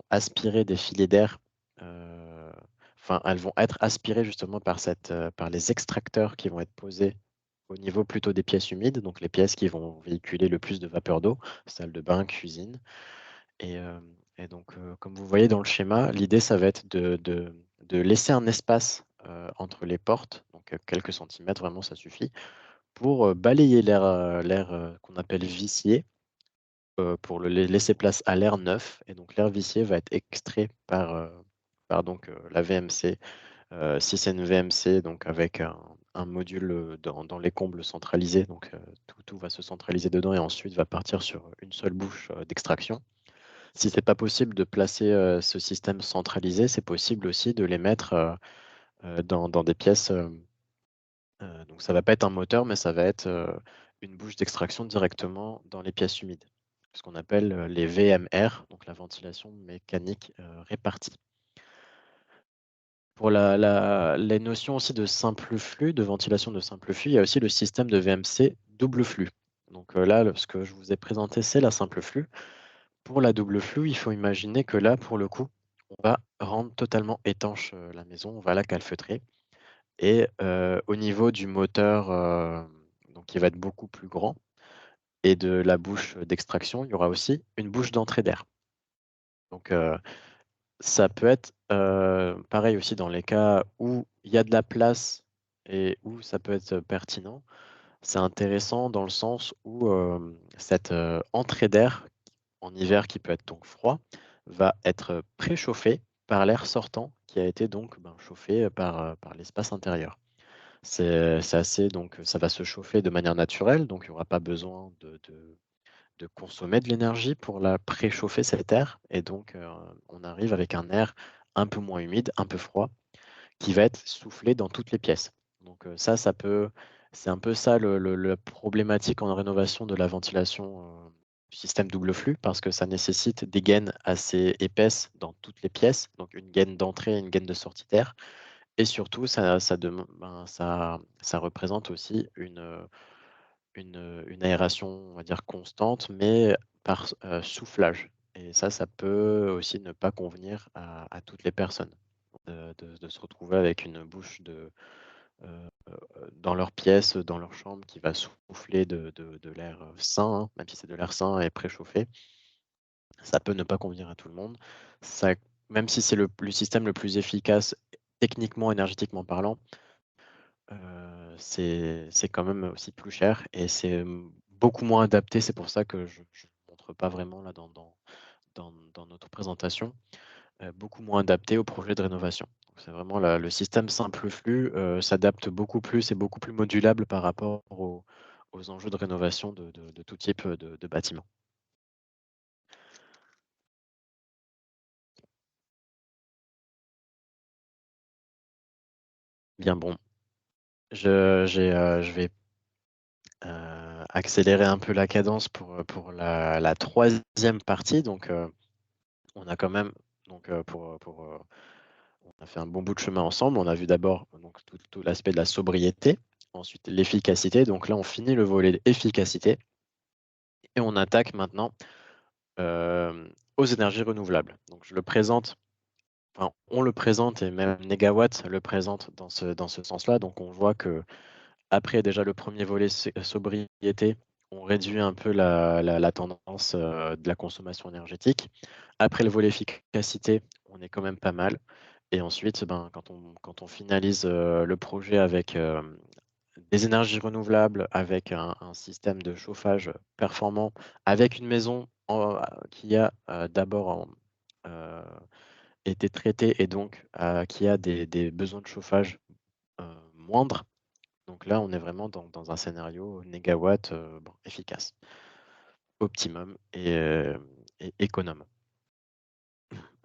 aspirer des filets d'air. Enfin, elles vont être aspirées justement par les extracteurs qui vont être posés au niveau plutôt des pièces humides, donc les pièces qui vont véhiculer le plus de vapeur d'eau, salle de bain, cuisine. Et, euh, et donc, comme vous voyez dans le schéma, l'idée, ça va être de laisser un espace entre les portes, donc quelques centimètres, vraiment, ça suffit, pour balayer l'air qu'on appelle vicié, pour laisser place à l'air neuf. Et donc, l'air vicié va être extrait par donc, la VMC. Si c'est une VMC, donc avec un module dans les combles centralisés, donc tout va se centraliser dedans et ensuite va partir sur une seule bouche d'extraction. Si c'est pas possible de placer ce système centralisé, c'est possible aussi de les mettre dans des pièces. Donc ça va pas être un moteur, mais ça va être une bouche d'extraction directement dans les pièces humides, ce qu'on appelle les VMR, donc la ventilation mécanique répartie. Pour les notions aussi de simple flux, de ventilation de simple flux, il y a aussi le système de VMC double flux. Donc là, ce que je vous ai présenté, c'est la simple flux. Pour la double flux, il faut imaginer que là, pour le coup, on va rendre totalement étanche la maison, on va la calfeutrer. Et au niveau du moteur, donc qui va être beaucoup plus grand, et de la bouche d'extraction, il y aura aussi une bouche d'entrée d'air. Donc ça peut être pareil aussi dans les cas où il y a de la place et où ça peut être pertinent, c'est intéressant dans le sens où, cette, entrée d'air en hiver qui peut être donc froid, va être préchauffé par l'air sortant qui a été donc, ben, chauffé par l'espace intérieur. C'est assez donc ça va se chauffer de manière naturelle, donc il y aura pas besoin de consommer de l'énergie pour la préchauffer cet air et donc on arrive avec un air un peu moins humide, un peu froid, qui va être soufflé dans toutes les pièces. Donc ça peut c'est un peu ça le problématique en rénovation de la ventilation, du système double flux parce que ça nécessite des gaines assez épaisses dans toutes les pièces, donc une gaine d'entrée et une gaine de sortie d'air et surtout ça représente aussi une aération, on va dire constante, mais par soufflage et ça peut aussi ne pas convenir à toutes les personnes. De se retrouver avec une bouche dans leur pièce, dans leur chambre qui va souffler de l'air, sain, hein, même si c'est de l'air sain et préchauffé. Ça peut ne pas convenir à tout le monde. Ça même si c'est le système le plus efficace techniquement, énergétiquement parlant, c'est quand même aussi plus cher et c'est, beaucoup moins adapté. C'est pour ça que je ne montre pas vraiment là dans notre présentation. Beaucoup moins adapté au projet de rénovation. Donc c'est vraiment le système simple flux, s'adapte beaucoup plus et beaucoup plus modulable par rapport aux enjeux de rénovation de tout type, de bâtiment. Bien bon, je vais, accélérer un peu la cadence pour la 3e partie donc on a quand même donc on a fait un bon bout de chemin ensemble. On a vu d'abord donc tout l'aspect de la sobriété, ensuite l'efficacité. Donc là, on finit le volet efficacité et on attaque maintenant, aux énergies renouvelables. Donc je le présente, enfin on le présente et même Negawatt le présente dans ce sens-là. Donc on voit que après déjà le premier volet sobriété, on réduit un peu la tendance, de la consommation énergétique. Après le volet efficacité, on est quand même pas mal et ensuite, ben, quand on finalise, le projet avec, des énergies renouvelables, avec un système de chauffage performant, avec une maison qui a, d'abord heu, été traitée et donc qui a des besoins de chauffage, moindres. Donc là, on est vraiment dans un scénario négawatt, bon, efficace, optimum et économe.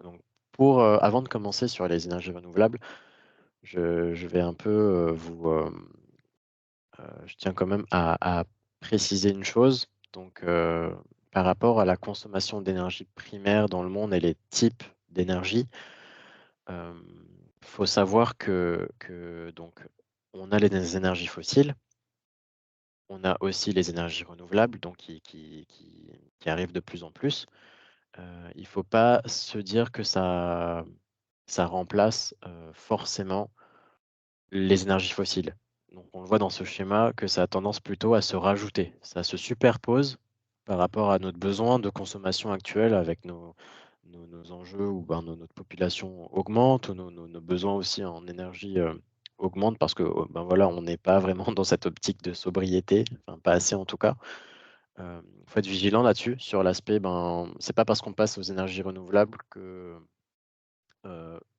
Donc avant de commencer sur les énergies renouvelables, je vais un peu, je tiens quand même à préciser une chose. Donc par rapport à la consommation d'énergie primaire dans le monde et les types d'énergie, il faut savoir que donc on a les énergies fossiles. On a aussi les énergies renouvelables, donc qui arrivent de plus en plus. Il ne faut pas se dire que ça remplace, forcément les énergies fossiles. Donc on le voit dans ce schéma que ça a tendance plutôt à se rajouter. Ça se superpose par rapport à notre besoin de consommation actuelle avec nos enjeux où ben, notre population augmente, ou nos besoins aussi en énergie, augmentent parce que, ben, voilà, on n'est pas vraiment dans cette optique de sobriété, enfin pas assez en tout cas. Faut être vigilant là-dessus, sur l'aspect, ben, c'est pas parce qu'on passe aux énergies renouvelables que,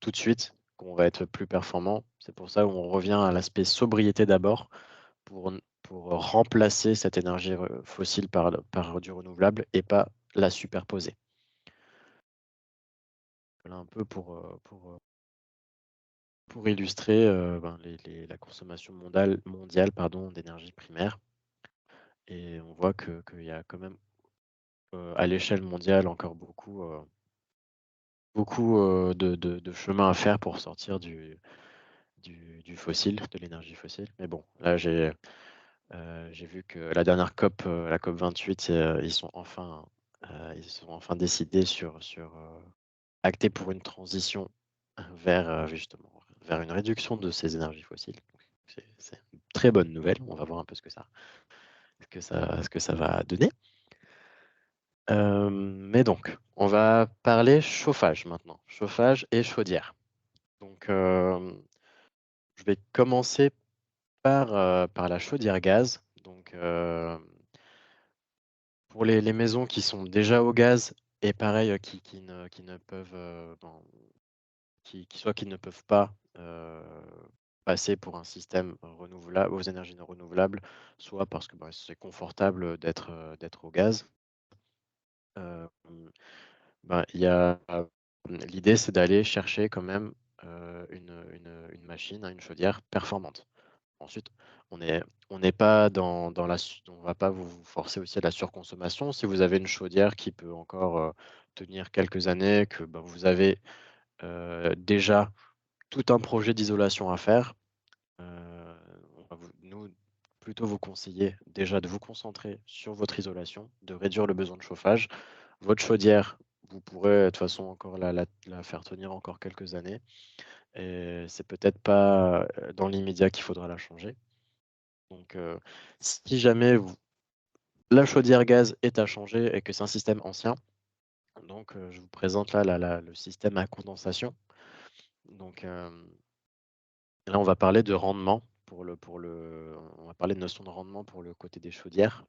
tout de suite, qu'on va être plus performant. C'est pour ça où on revient à l'aspect sobriété d'abord pour remplacer cette énergie fossile par du renouvelable et pas la superposer. Voilà un peu pour illustrer, ben, la consommation mondiale pardon, d'énergie primaire et on voit qu'il y a quand même, à l'échelle mondiale encore beaucoup, de chemin à faire pour sortir du fossile, de l'énergie fossile. Mais bon, là j'ai vu que la dernière COP, la COP 28, ils sont enfin décidés actés pour une transition vers, justement, vers une réduction de ces énergies fossiles. Donc c'est une très bonne nouvelle. On va voir un peu ce que ça va donner. Mais donc, on va parler chauffage maintenant, chauffage et chaudière. Donc, je vais commencer par la chaudière gaz. Donc, pour les maisons qui sont déjà au gaz et pareil, qui ne peuvent, ben, qui ne peuvent pas, passer pour un système renouvelable aux énergies non renouvelables, soit parce que, bah, c'est confortable d'être au gaz. Hem, il y a l'idée, c'est d'aller chercher quand même, une machine, hein, une chaudière performante. Ensuite, on est on n'est pas dans la su on va pas vous forcer aussi à la surconsommation. Si vous avez une chaudière qui peut encore, tenir quelques années, que, bah, vous avez, déjà tout un projet d'isolation à faire, on va nous, plutôt vous conseiller déjà de vous concentrer sur votre isolation, de réduire le besoin de chauffage. Votre chaudière, vous pourrez de toute façon encore la faire tenir encore quelques années et c'est peut-être pas, dans l'immédiat qu'il faudra la changer. Donc, si jamais la chaudière gaz est à changer et que c'est un système ancien, donc, je vous présente là le système à condensation. Donc, là, on va parler de rendement on va parler de notion de rendement pour le côté des chaudières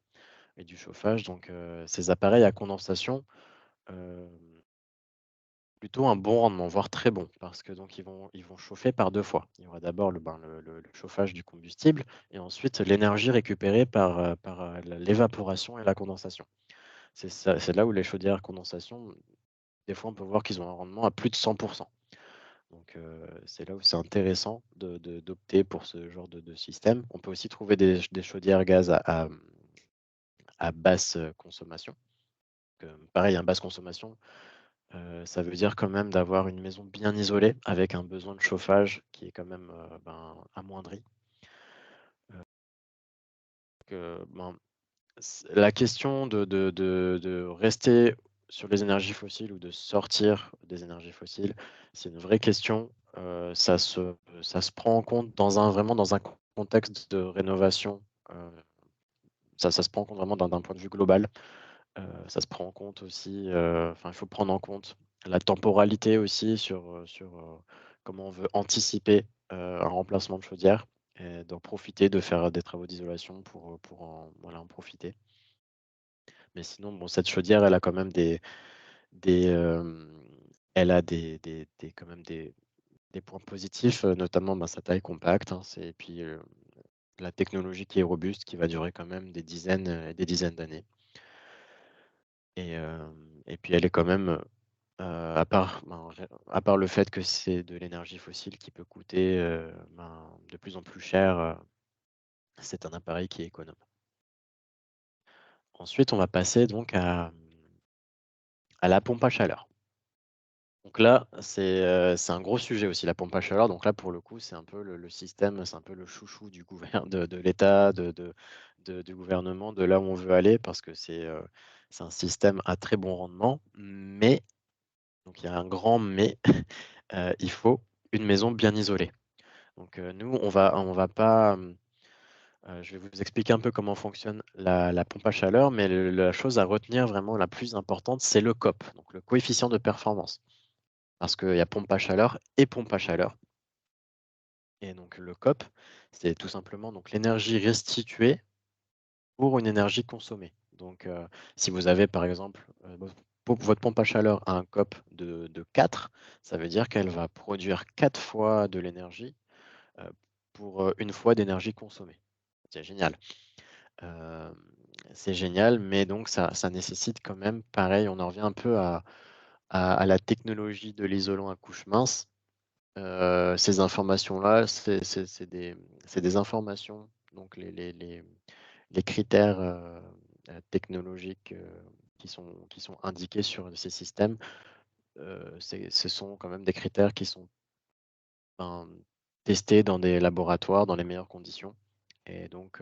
et du chauffage. Donc, ces appareils à condensation, hem, plutôt un bon rendement, voire très bon, parce que donc ils vont chauffer par 2 fois. Il y aura d'abord le chauffage du combustible et ensuite l'énergie récupérée par l'évaporation et la condensation. C'est là où les chaudières condensation, des fois, on peut voir qu'ils ont un rendement à plus de 100. Donc, c'est là où c'est intéressant d'opter pour ce genre de système. On peut aussi trouver des chaudières gaz à basse, consommation. Pareil, hein, basse consommation, ça veut dire quand même d'avoir une maison bien isolée avec un besoin de chauffage qui est quand même, amoindri. Ben, la question de rester sur les énergies fossiles ou de sortir des énergies fossiles, c'est une vraie question. Ça se prend en compte vraiment dans un contexte de rénovation, heu, ça se prend en compte vraiment d'un point de vue global. Ça se prend en compte aussi, enfin, il faut prendre en compte la temporalité aussi sur comment on veut anticiper, un remplacement de chaudière et d'en profiter, de faire des travaux d'isolation pour en profiter. Mais sinon, bon, cette chaudière, elle a quand même des, hem, elle a des quand même des points positifs, notamment, sa taille compacte, hein, et puis, la technologie qui est robuste, qui va durer quand même des dizaines, et des dizaines d'années et puis elle est quand même, à part le fait que c'est de l'énergie fossile qui peut coûter, de plus en plus cher, c'est un appareil qui est économe. Ensuite, on va passer donc à la pompe à chaleur. Donc là, c'est un gros sujet aussi, la pompe à chaleur. Donc là, pour le coup, c'est un peu le système, c'est un peu le chouchou du de l'État, du gouvernement, de là où on veut aller parce que c'est un système à très bon rendement. Mais, donc il y a un grand mais, il faut une maison bien isolée. Donc, nous, on va pas, je vais vous expliquer un peu comment fonctionne la pompe à chaleur, mais la chose à retenir vraiment la plus importante, c'est le COP, donc le coefficient de performance. Parce qu'il y a pompe à chaleur et pompe à chaleur et donc le COP, c'est tout simplement donc l'énergie restituée pour une énergie consommée. Donc, si vous avez par exemple, votre pompe à chaleur a un COP de 4, ça veut dire qu'elle va produire 4 fois de l'énergie, heu, pour, 1 fois d'énergie consommée. C'est génial. Hem, c'est génial, mais donc ça nécessite quand même pareil, on en revient un peu à la technologie de l'isolant à couche mince. Ces informations-là, c'est des informations, donc les critères, technologiques, qui sont indiqués sur ces systèmes, ce sont quand même des critères qui sont, ben, testés dans des laboratoires dans les meilleures conditions et donc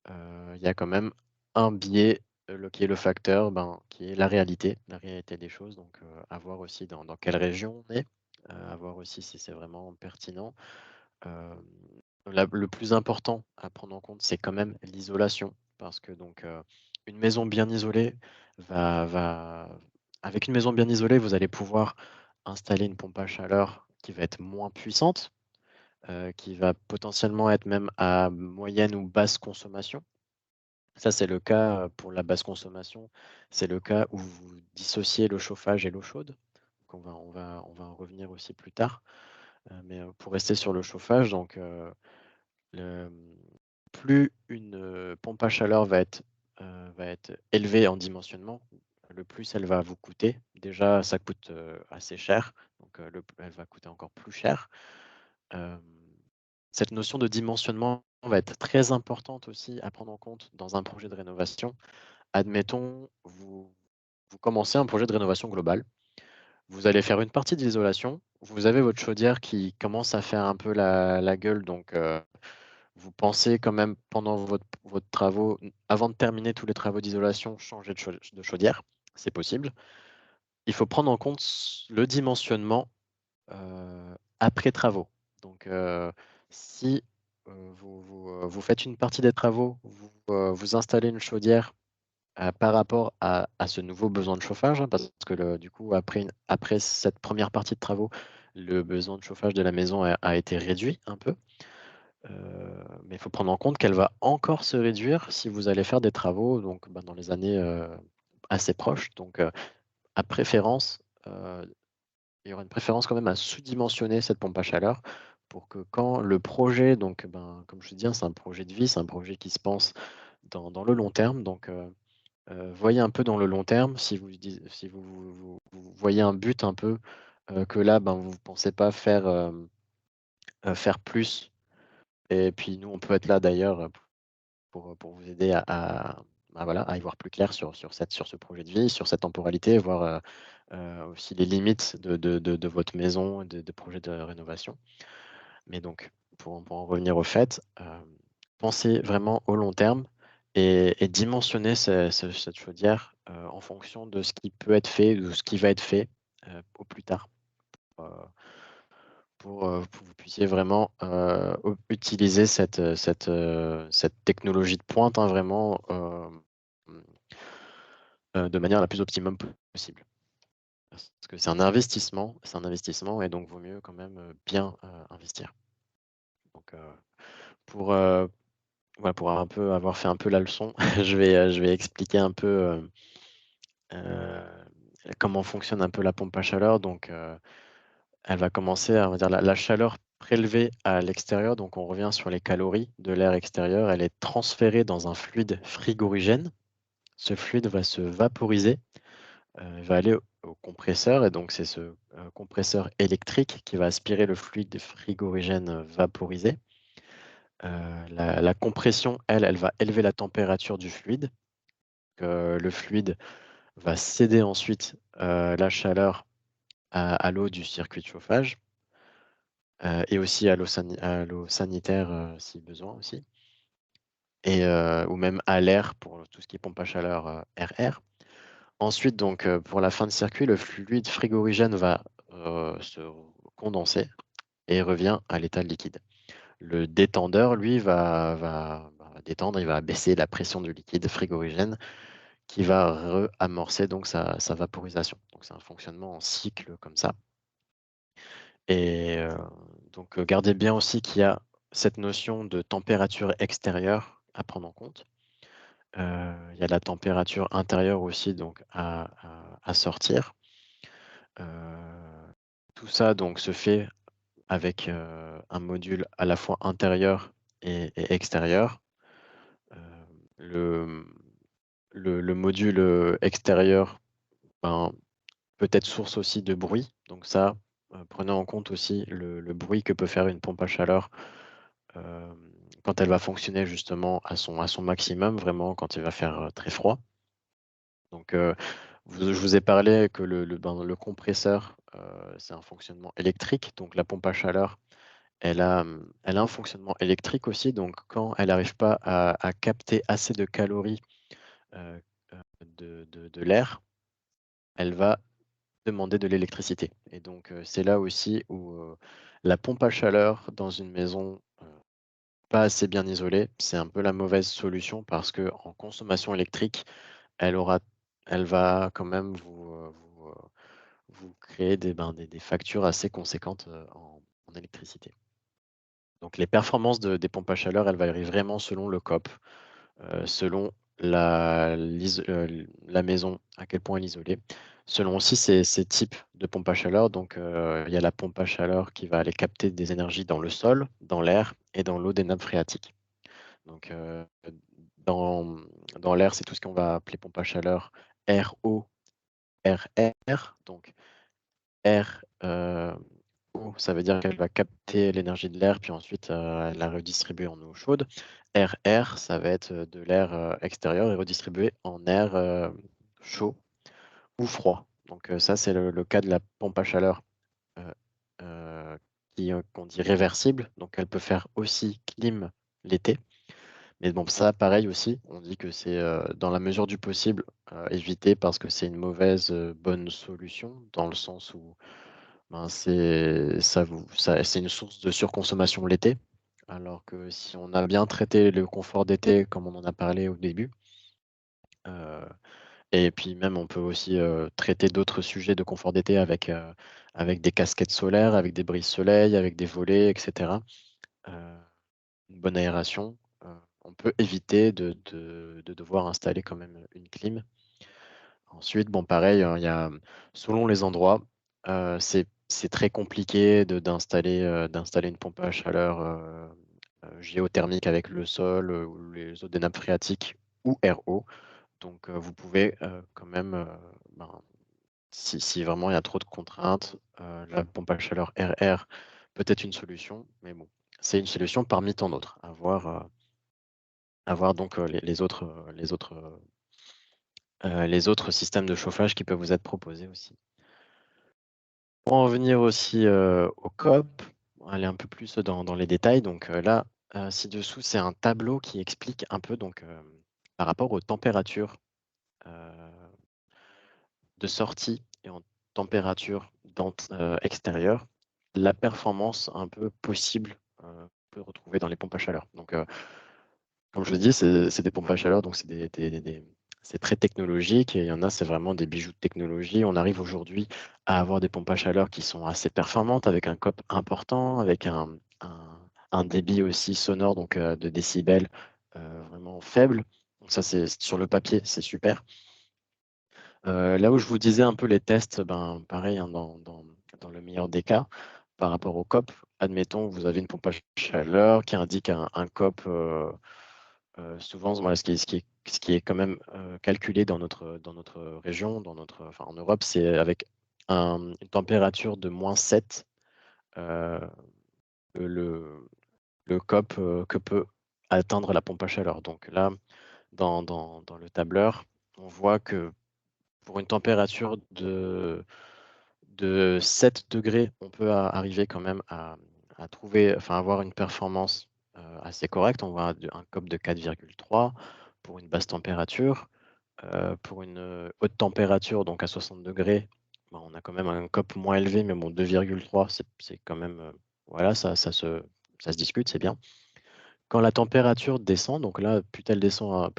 il y a quand même un biais, qui est le facteur, qui est la réalité des choses donc à voir aussi dans quelle région on est, à voir aussi si c'est vraiment pertinent. Hem, le plus important à prendre en compte, c'est quand même l'isolation parce que donc une maison bien isolée va avec une maison bien isolée, vous allez pouvoir installer une pompe à chaleur qui va être moins puissante, qui va potentiellement être même à moyenne ou basse consommation. Ça, c'est le cas, pour la basse consommation, c'est le cas où vous dissociez le chauffage et l'eau chaude. Donc on va en revenir aussi plus tard. Mais, pour rester sur le chauffage, donc, le plus une, pompe à chaleur va être élevée en dimensionnement, le plus elle va vous coûter. Déjà, ça coûte, assez cher, donc, elle va coûter encore plus cher. Hem, Cette notion de dimensionnement va être très importante aussi à prendre en compte dans un projet de rénovation. Admettons, vous commencez un projet de rénovation globale. Vous allez faire une partie de l'isolation. Vous avez votre chaudière qui commence à faire un peu la gueule, donc, vous pensez quand même pendant votre travaux, avant de terminer tous les travaux d'isolation, changer de chaudière. C'est possible. Il faut prendre en compte le dimensionnement, après travaux. Donc, si, vous faites une partie des travaux, vous installez une chaudière, par rapport à ce nouveau besoin de chauffage, hein, parce que du coup, après cette première partie de travaux, le besoin de chauffage de la maison a été réduit un peu. Mais il faut prendre en compte qu'elle va encore se réduire si vous allez faire des travaux donc, dans les années, assez proches. Donc, à préférence, il y aura une préférence quand même à sous-dimensionner cette pompe à chaleur pour que quand le projet donc, comme je te dis, hein, c'est un projet de vie, c'est un projet qui se pense dans le long terme. Donc, voyez un peu dans le long terme, si vous voyez un but un peu, que là, vous ne pensez pas faire plus. Et puis nous, on peut être là d'ailleurs, pour vous aider voilà, à y voir plus clair sur ce projet de vie, sur cette temporalité, voir, aussi les limites de votre maison, de projets de rénovation. Mais donc, pour en revenir au fait, pensez vraiment au long terme et dimensionnez cette chaudière, en fonction de ce qui peut être fait, de ce qui va être fait, au plus tard, heu, pour que vous puissiez vraiment, utiliser cette technologie de pointe, hein, vraiment, de manière la plus optimum possible. Parce que c'est un investissement et donc vaut mieux quand même, bien, investir. Donc, pour, voilà, pour un peu avoir fait un peu la leçon, je vais expliquer un peu, comment fonctionne un peu la pompe à chaleur. Donc, elle va commencer à on va dire la chaleur prélevée à l'extérieur, donc on revient sur les calories de l'air extérieur, elle est transférée dans un fluide frigorigène. Ce fluide va se vaporiser, va aller au compresseur et donc c'est ce, compresseur électrique qui va aspirer le fluide frigorigène, vaporisé. La compression, elle va élever la température du fluide. Le fluide va céder ensuite, la chaleur à l'eau du circuit de chauffage, et aussi à l'eau sanitaire, si besoin aussi et ou même à l'air pour tout ce qui est pompe à chaleur, RR. Ensuite donc, pour la fin de circuit, le fluide frigorigène va, se condenser et revient à l'état liquide. Le détendeur, lui, va détendre, il va baisser la pression du liquide frigorigène qui va amorcer donc sa vaporisation. Donc c'est un fonctionnement en cycle comme ça et donc gardez bien aussi qu'il y a cette notion de température extérieure à prendre en compte. Il y a la température intérieure aussi donc à sortir. Heu, Tout ça donc se fait avec, un module à la fois intérieur et extérieur. Heu, le, le module, extérieur, ben, peut être source aussi de bruit. Donc ça, prenez en compte aussi le bruit que peut faire une pompe à chaleur, hem, quand elle va fonctionner justement à son maximum, vraiment quand il va faire, très froid. Donc, je vous ai parlé que le compresseur, c'est un fonctionnement électrique, donc la pompe à chaleur, elle a un fonctionnement électrique aussi, donc quand elle n'arrive pas à capter assez de calories, heu de l'air, elle va demander de l'électricité et donc c'est là aussi où, la pompe à chaleur dans une maison, pas assez bien isolée, c'est un peu la mauvaise solution parce qu'en consommation électrique, elle aura elle va quand même vous créer des factures assez conséquentes, en électricité. Donc les performances des pompes à chaleur, elles varient vraiment selon le COP, selon la maison, à quel point elle est isolée, selon aussi ses types de pompes à chaleur. Donc il y a la pompe à chaleur qui va aller capter des énergies dans le sol, dans l'air et dans l'eau des nappes phréatiques. Donc dans, dans l'air, c'est tout ce qu'on va appeler pompe à chaleur RO, RR. Donc R, eau, ça veut dire qu'elle va capter l'énergie de l'air, puis ensuite la redistribuer en eau chaude. RR, ça va être de l'air extérieur et redistribué en air chaud ou froid. Donc ça, c'est le cas de la pompe à chaleur euh, qu'on dit réversible. Donc elle peut faire aussi clim l'été. Mais bon, ça, pareil aussi, on dit que c'est dans la mesure du possible éviter parce que c'est une mauvaise bonne solution, dans le sens où ben, c'est une source de surconsommation l'été. Alors que si on a bien traité le confort d'été, comme on en a parlé au début, euh, et puis même on peut aussi traiter d'autres sujets de confort d'été avec des casquettes solaires, avec des brise-soleil, avec des volets, etc. euh, une bonne aération, on peut éviter de devoir installer quand même une clim. Ensuite, bon, pareil, il y a, selon les endroits, c'est très compliqué d'installer une pompe à chaleur géothermique avec le sol ou les eaux des nappes phréatiques ou RO. Donc, vous pouvez quand même, ben, si vraiment il y a trop de contraintes, la pompe à chaleur RR peut être une solution, mais bon, c'est une solution parmi tant d'autres. À voir donc les autres systèmes de chauffage qui peuvent vous être proposés aussi. Pour en venir aussi au COP, on va aller un peu plus dans les détails. Donc là, ci-dessous, c'est un tableau qui explique un peu donc, par rapport aux températures euh, de sortie et en température extérieure, la performance un peu possible qu'on peut retrouver dans les pompes à chaleur. Donc, comme je le dis, c'est des pompes à chaleur, donc c'est très technologique et il y en a, c'est vraiment des bijoux de technologie. On arrive aujourd'hui à avoir des pompes à chaleur qui sont assez performantes, avec un COP important, avec un débit aussi sonore, donc de décibels vraiment faible. Donc ça, c'est sur le papier, c'est super. Là où je vous disais un peu les tests, ben, pareil, hein, dans le meilleur des cas, par rapport au COP, admettons que vous avez une pompe à chaleur qui indique un COP. Souvent, voilà, ce qui est quand même calculé dans notre région, enfin, en Europe, c'est avec une température de -7, euh, le, le COP que peut atteindre la pompe à chaleur. Donc là, dans le tableur, on voit que pour une température de 7 degrés, on peut arriver quand même à trouver, enfin avoir une performance assez correcte. On voit un COP de 4,3 pour une basse température. Pour une haute température, donc à 60 degrés, ben, on a quand même un COP moins élevé, mais bon, 2,3, c'est quand même, voilà, ça se discute, c'est bien. Quand la température descend, donc là, plus elle descend à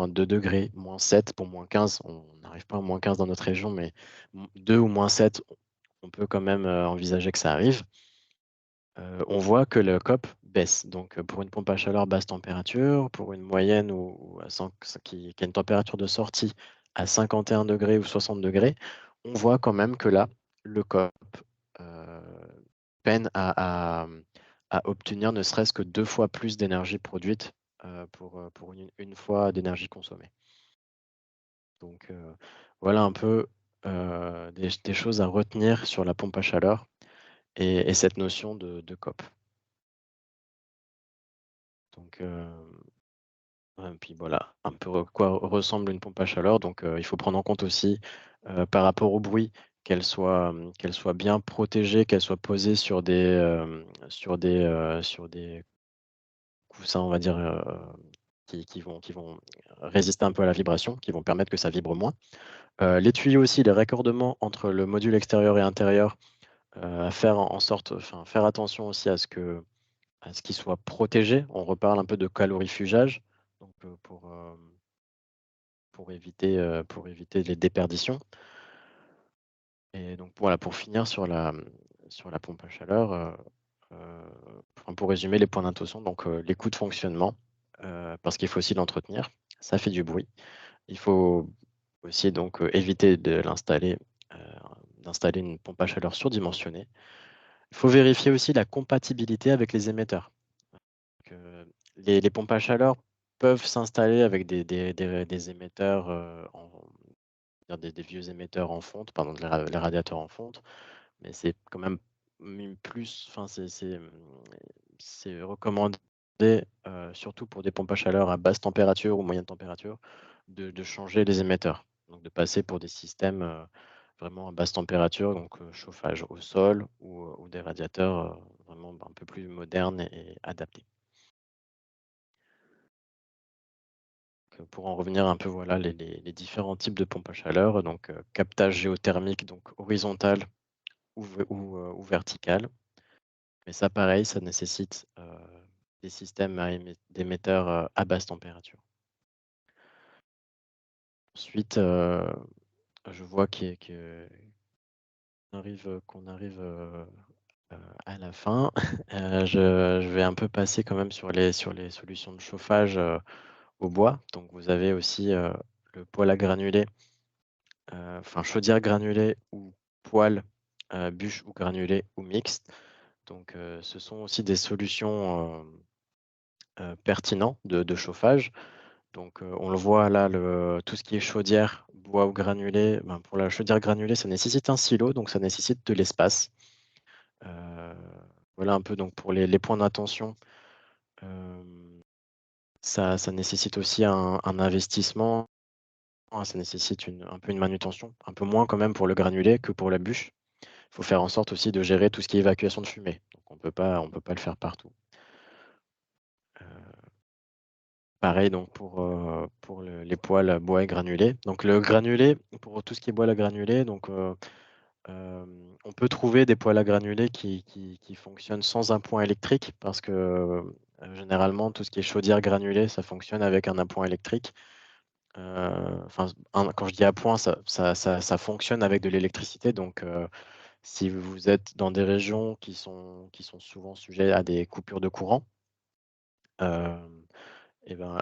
2 degrés, -7 pour -15, on n'arrive pas à -15 dans notre région, mais 2 ou -7, on peut quand même envisager que ça arrive. On voit que le COP baisse. Donc, pour une pompe à chaleur basse température, pour une moyenne qui a une température de sortie à 51 degrés ou 60 degrés, on voit quand même que là, le COP euh, peine à obtenir ne serait-ce que 2 fois plus d'énergie produite pour une fois d'énergie consommée. Donc, voilà un peu des choses à retenir sur la pompe à chaleur et cette notion de COP. Donc, puis voilà, un peu à quoi ressemble une pompe à chaleur. Donc, il faut prendre en compte aussi, par rapport au bruit, qu'elle soit bien protégée, qu'elle soit posée sur des coussins, on va dire, qui vont résister un peu à la vibration, qui vont permettre que ça vibre moins. Les tuyaux aussi, les raccordements entre le module extérieur et intérieur, à faire en sorte, enfin, faire attention aussi à ce qu'il soit protégé. On reparle un peu de calorifugage, donc pour éviter les déperditions. Et donc voilà, pour finir sur la pompe à chaleur, pour résumer les points d'intention, donc les coûts de fonctionnement, parce qu'il faut aussi l'entretenir, ça fait du bruit. Il faut aussi donc éviter d'installer une pompe à chaleur surdimensionnée. Il faut vérifier aussi la compatibilité avec les émetteurs. Donc, les pompes à chaleur peuvent s'installer avec des émetteurs, des vieux émetteurs en fonte, pardon, les radiateurs en fonte, mais c'est quand même plus, enfin c'est recommandé, surtout pour des pompes à chaleur à basse température ou moyenne température, de changer les émetteurs. Donc de passer pour des systèmes, vraiment à basse température, donc chauffage au sol ou des radiateurs, vraiment un peu plus modernes et adaptés. Pour en revenir un peu, voilà, les différents types de pompes à chaleur, donc captage géothermique, donc horizontal ou vertical. Mais ça, pareil, ça nécessite des systèmes d'émetteurs à basse température. Ensuite, je vois qu'on arrive à la fin. Je vais un peu passer quand même sur les solutions de chauffage au bois. Donc, vous avez aussi le poêle à granulés, enfin chaudière granulée ou poêle, bûche ou granulé ou mixte. Donc, ce sont aussi des solutions pertinentes de chauffage. Donc, on le voit là, tout ce qui est chaudière, bois ou granulé, ben, pour la chaudière granulée, ça nécessite un silo, donc ça nécessite de l'espace. Euh, voilà un peu donc pour les points d'attention. Ça nécessite aussi un investissement, hein, ça nécessite un peu une manutention, un peu moins quand même pour le granulé que pour la bûche. Il faut faire en sorte aussi de gérer tout ce qui est évacuation de fumée. Donc on peut pas le faire partout. Euh, Pareil donc pour les poêles à bois et granulés. Donc le granulé, pour tout ce qui est bois à granulés, donc on peut trouver des poêles à granulés qui fonctionnent sans un point électrique parce que généralement tout ce qui est chaudière granulée, ça fonctionne avec un appoint électrique. Enfin, quand je dis appoint, ça fonctionne avec de l'électricité. Donc si vous êtes dans des régions qui sont souvent sujets à des coupures de courant, euh, et ben,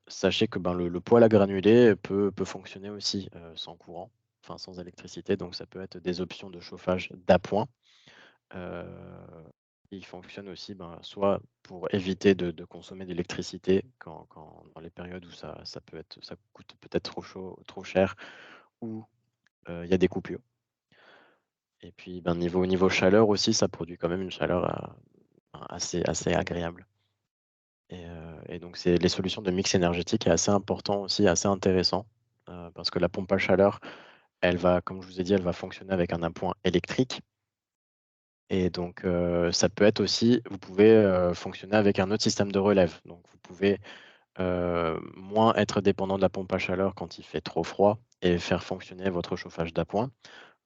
sachez que ben, le poêle à granulés peut fonctionner aussi sans courant, enfin sans électricité. Donc ça peut être des options de chauffage d'appoint. Euh, il fonctionne aussi ben, soit pour éviter de consommer d'électricité dans les périodes où ça coûte peut-être trop chaud, trop cher, ou il y a des coupures. Et puis ben, niveau chaleur aussi, ça produit quand même une chaleur assez agréable. Et donc, les solutions de mix énergétique est assez important aussi, assez intéressant, parce que la pompe à chaleur, elle va, comme je vous ai dit, elle va fonctionner avec un appoint électrique. Et donc, ça peut être aussi, vous pouvez fonctionner avec un autre système de relève. Donc, vous pouvez moins être dépendant de la pompe à chaleur quand il fait trop froid et faire fonctionner votre chauffage d'appoint,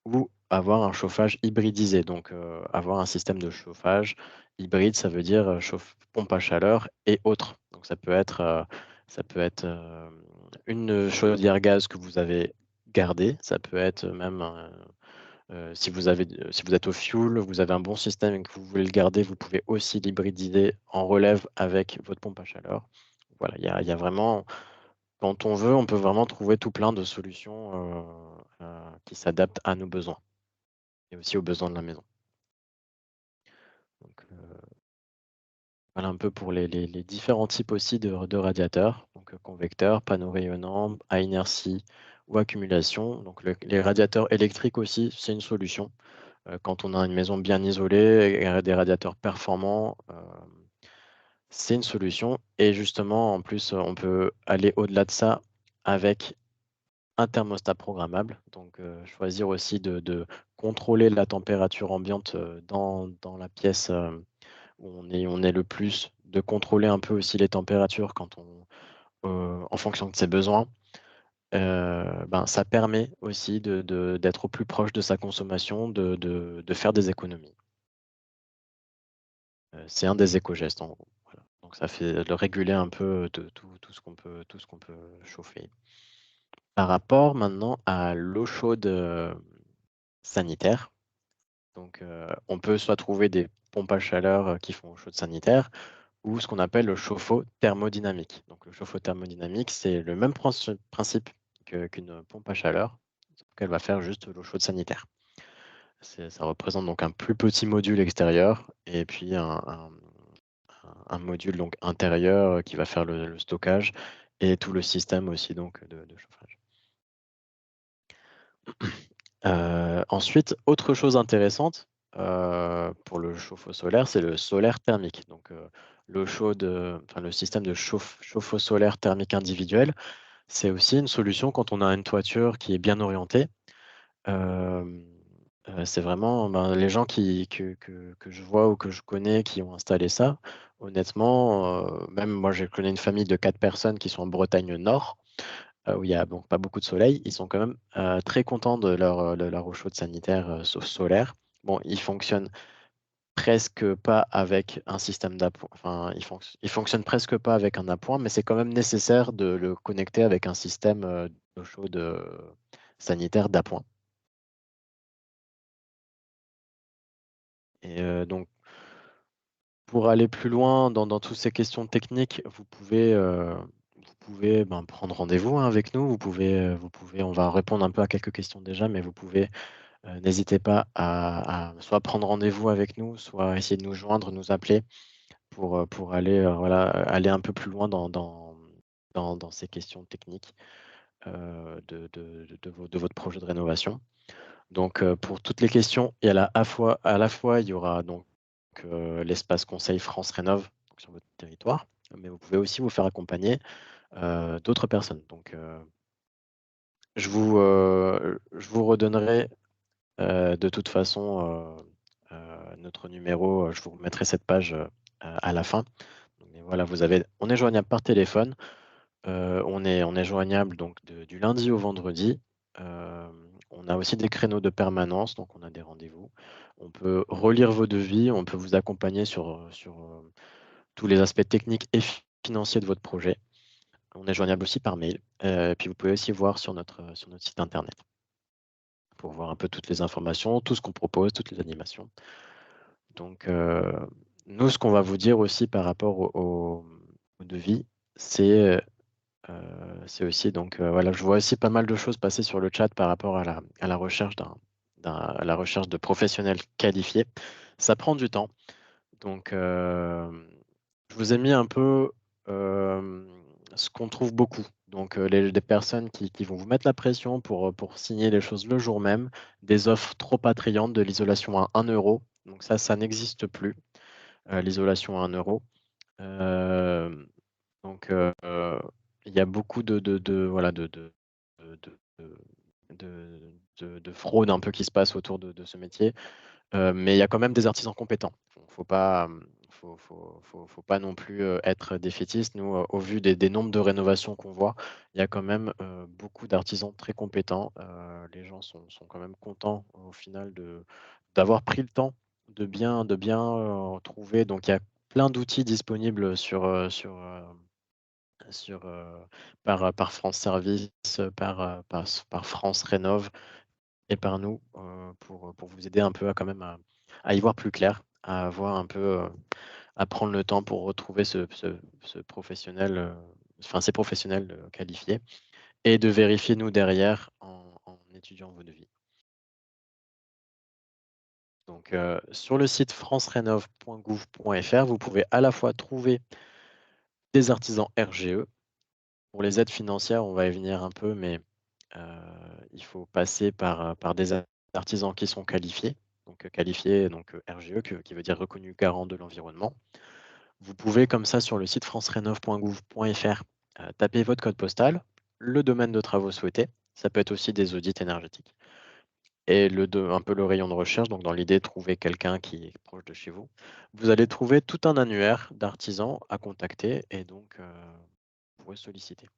ou avoir un chauffage hybridisé, donc avoir un système de chauffage hybride, ça veut dire pompe à chaleur et autres. Donc ça peut être une chaudière gaz que vous avez gardée, ça peut être même si vous êtes au fuel, vous avez un bon système et que vous voulez le garder, vous pouvez aussi l'hybridiser en relève avec votre pompe à chaleur. Voilà, il y a vraiment, quand on veut, on peut vraiment trouver tout plein de solutions qui s'adaptent à nos besoins et aussi aux besoins de la maison. Donc, voilà un peu pour les différents types aussi de radiateurs, donc convecteurs, panneaux rayonnants, à inertie ou accumulation. Donc les radiateurs électriques aussi, c'est une solution. Quand on a une maison bien isolée et des radiateurs performants, c'est une solution. Et justement, en plus, on peut aller au-delà de ça avec un thermostat programmable. Donc, choisir aussi de contrôler la température ambiante dans la pièce où on est le plus, de contrôler un peu aussi les températures en fonction de ses besoins. Ben, ça permet aussi d'être au plus proche de sa consommation, de faire des économies. C'est un des éco-gestes en gros. Voilà. Donc ça fait de réguler un peu de tout ce qu'on peut chauffer. Par rapport maintenant à l'eau chaude sanitaire, donc on peut soit trouver des pompes à chaleur qui font eau chaude sanitaire, ou ce qu'on appelle le chauffe-eau thermodynamique. Donc le chauffe-eau thermodynamique, c'est le même principe qu'une pompe à chaleur, qu'elle va faire juste l'eau chaude sanitaire. Ça représente donc un plus petit module extérieur et puis un module donc intérieur qui va faire le stockage et tout le système aussi donc de chauffage. Ensuite, autre chose intéressante pour le chauffe-eau solaire, c'est le solaire thermique. Donc, l'eau chaude, enfin, le système de chauffe-eau solaire thermique individuel, c'est aussi une solution quand on a une toiture qui est bien orientée. Hem, c'est vraiment, ben, les gens que je vois ou que je connais qui ont installé ça, honnêtement, même moi, je connais une famille de 4 personnes qui sont en Bretagne Nord, où il y a donc pas beaucoup de soleil. Ils sont quand même, très contents de leur eau chaude sanitaire, solaire. Bon, ils fonctionnent presque pas avec un système d'appoint, enfin, ils fonctionnent presque pas avec un appoint, mais c'est quand même nécessaire de le connecter avec un système, d'eau chaude, sanitaire d'appoint. Et donc pour aller plus loin dans toutes ces questions techniques, vous pouvez, ben, prendre rendez-vous, hein, avec nous. Vous pouvez on va répondre un peu à quelques questions déjà, mais vous pouvez, n'hésitez pas à soit prendre rendez-vous avec nous, soit essayer de nous joindre, nous appeler pour aller, voilà, aller un peu plus loin dans ces questions techniques, de votre projet de rénovation. Donc, pour toutes les questions, et à la fois, il y aura donc, l'espace conseil France Rénov' sur votre territoire, mais vous pouvez aussi vous faire accompagner, d'autres personnes. Donc, je vous redonnerai, de toute façon, notre numéro, je vous remettrai cette page, à la fin. Mais voilà, on est joignable par téléphone. On est joignable donc du lundi au vendredi. On a aussi des créneaux de permanence, donc on a des rendez-vous. On peut relire vos devis, on peut vous accompagner sur tous les aspects techniques et financiers de votre projet. On est joignable aussi par mail, puis vous pouvez aussi voir sur notre site internet pour voir un peu toutes les informations, tout ce qu'on propose, toutes les animations. Donc, nous, ce qu'on va vous dire aussi par rapport au devis, c'est, c'est aussi donc, voilà, je vois aussi pas mal de choses passer sur le chat par rapport à la recherche à la recherche de professionnels qualifiés. Ça prend du temps, donc, je vous ai mis un peu, hem, ce qu'on trouve beaucoup. Donc, des personnes qui vont vous mettre la pression pour signer les choses le jour même, des offres trop attrayantes, de l'isolation à 1 €. Donc ça n'existe plus, l'isolation à 1 €. Hem donc, il y a beaucoup voilà, de fraude un peu qui se passe autour de ce métier, mais il y a quand même des artisans compétents. Faut pas, faut pas non plus, être défaitiste. Nous, au vu des nombres de rénovations qu'on voit, il y a quand même, beaucoup d'artisans très compétents. Les gens sont quand même contents au final d'avoir pris le temps de bien, trouver. Donc il y a plein d'outils disponibles sur, par France Service, par France Rénov' et par nous, pour vous aider un peu à quand même à y voir plus clair, à voir un peu, à prendre le temps pour retrouver ce professionnel, enfin ces professionnels, qualifiés, et de vérifier nous derrière en étudiant vos devis. Donc, sur le site francerénov.gouv.fr, vous pouvez à la fois trouver des artisans RGE. Pour les aides financières, on va y venir un peu, mais heu, il faut passer par des artisans qui sont qualifiés, donc qualifiés, donc RGE, qui veut dire reconnu garant de l'environnement. Vous pouvez comme ça sur le site francerénov.gouv.fr, taper votre code postal, le domaine de travaux souhaités, ça peut être aussi des audits énergétiques, et un peu le rayon de recherche, donc dans l'idée, trouver quelqu'un qui est proche de chez vous. Vous allez trouver tout un annuaire d'artisans à contacter, et donc vous pourrez solliciter.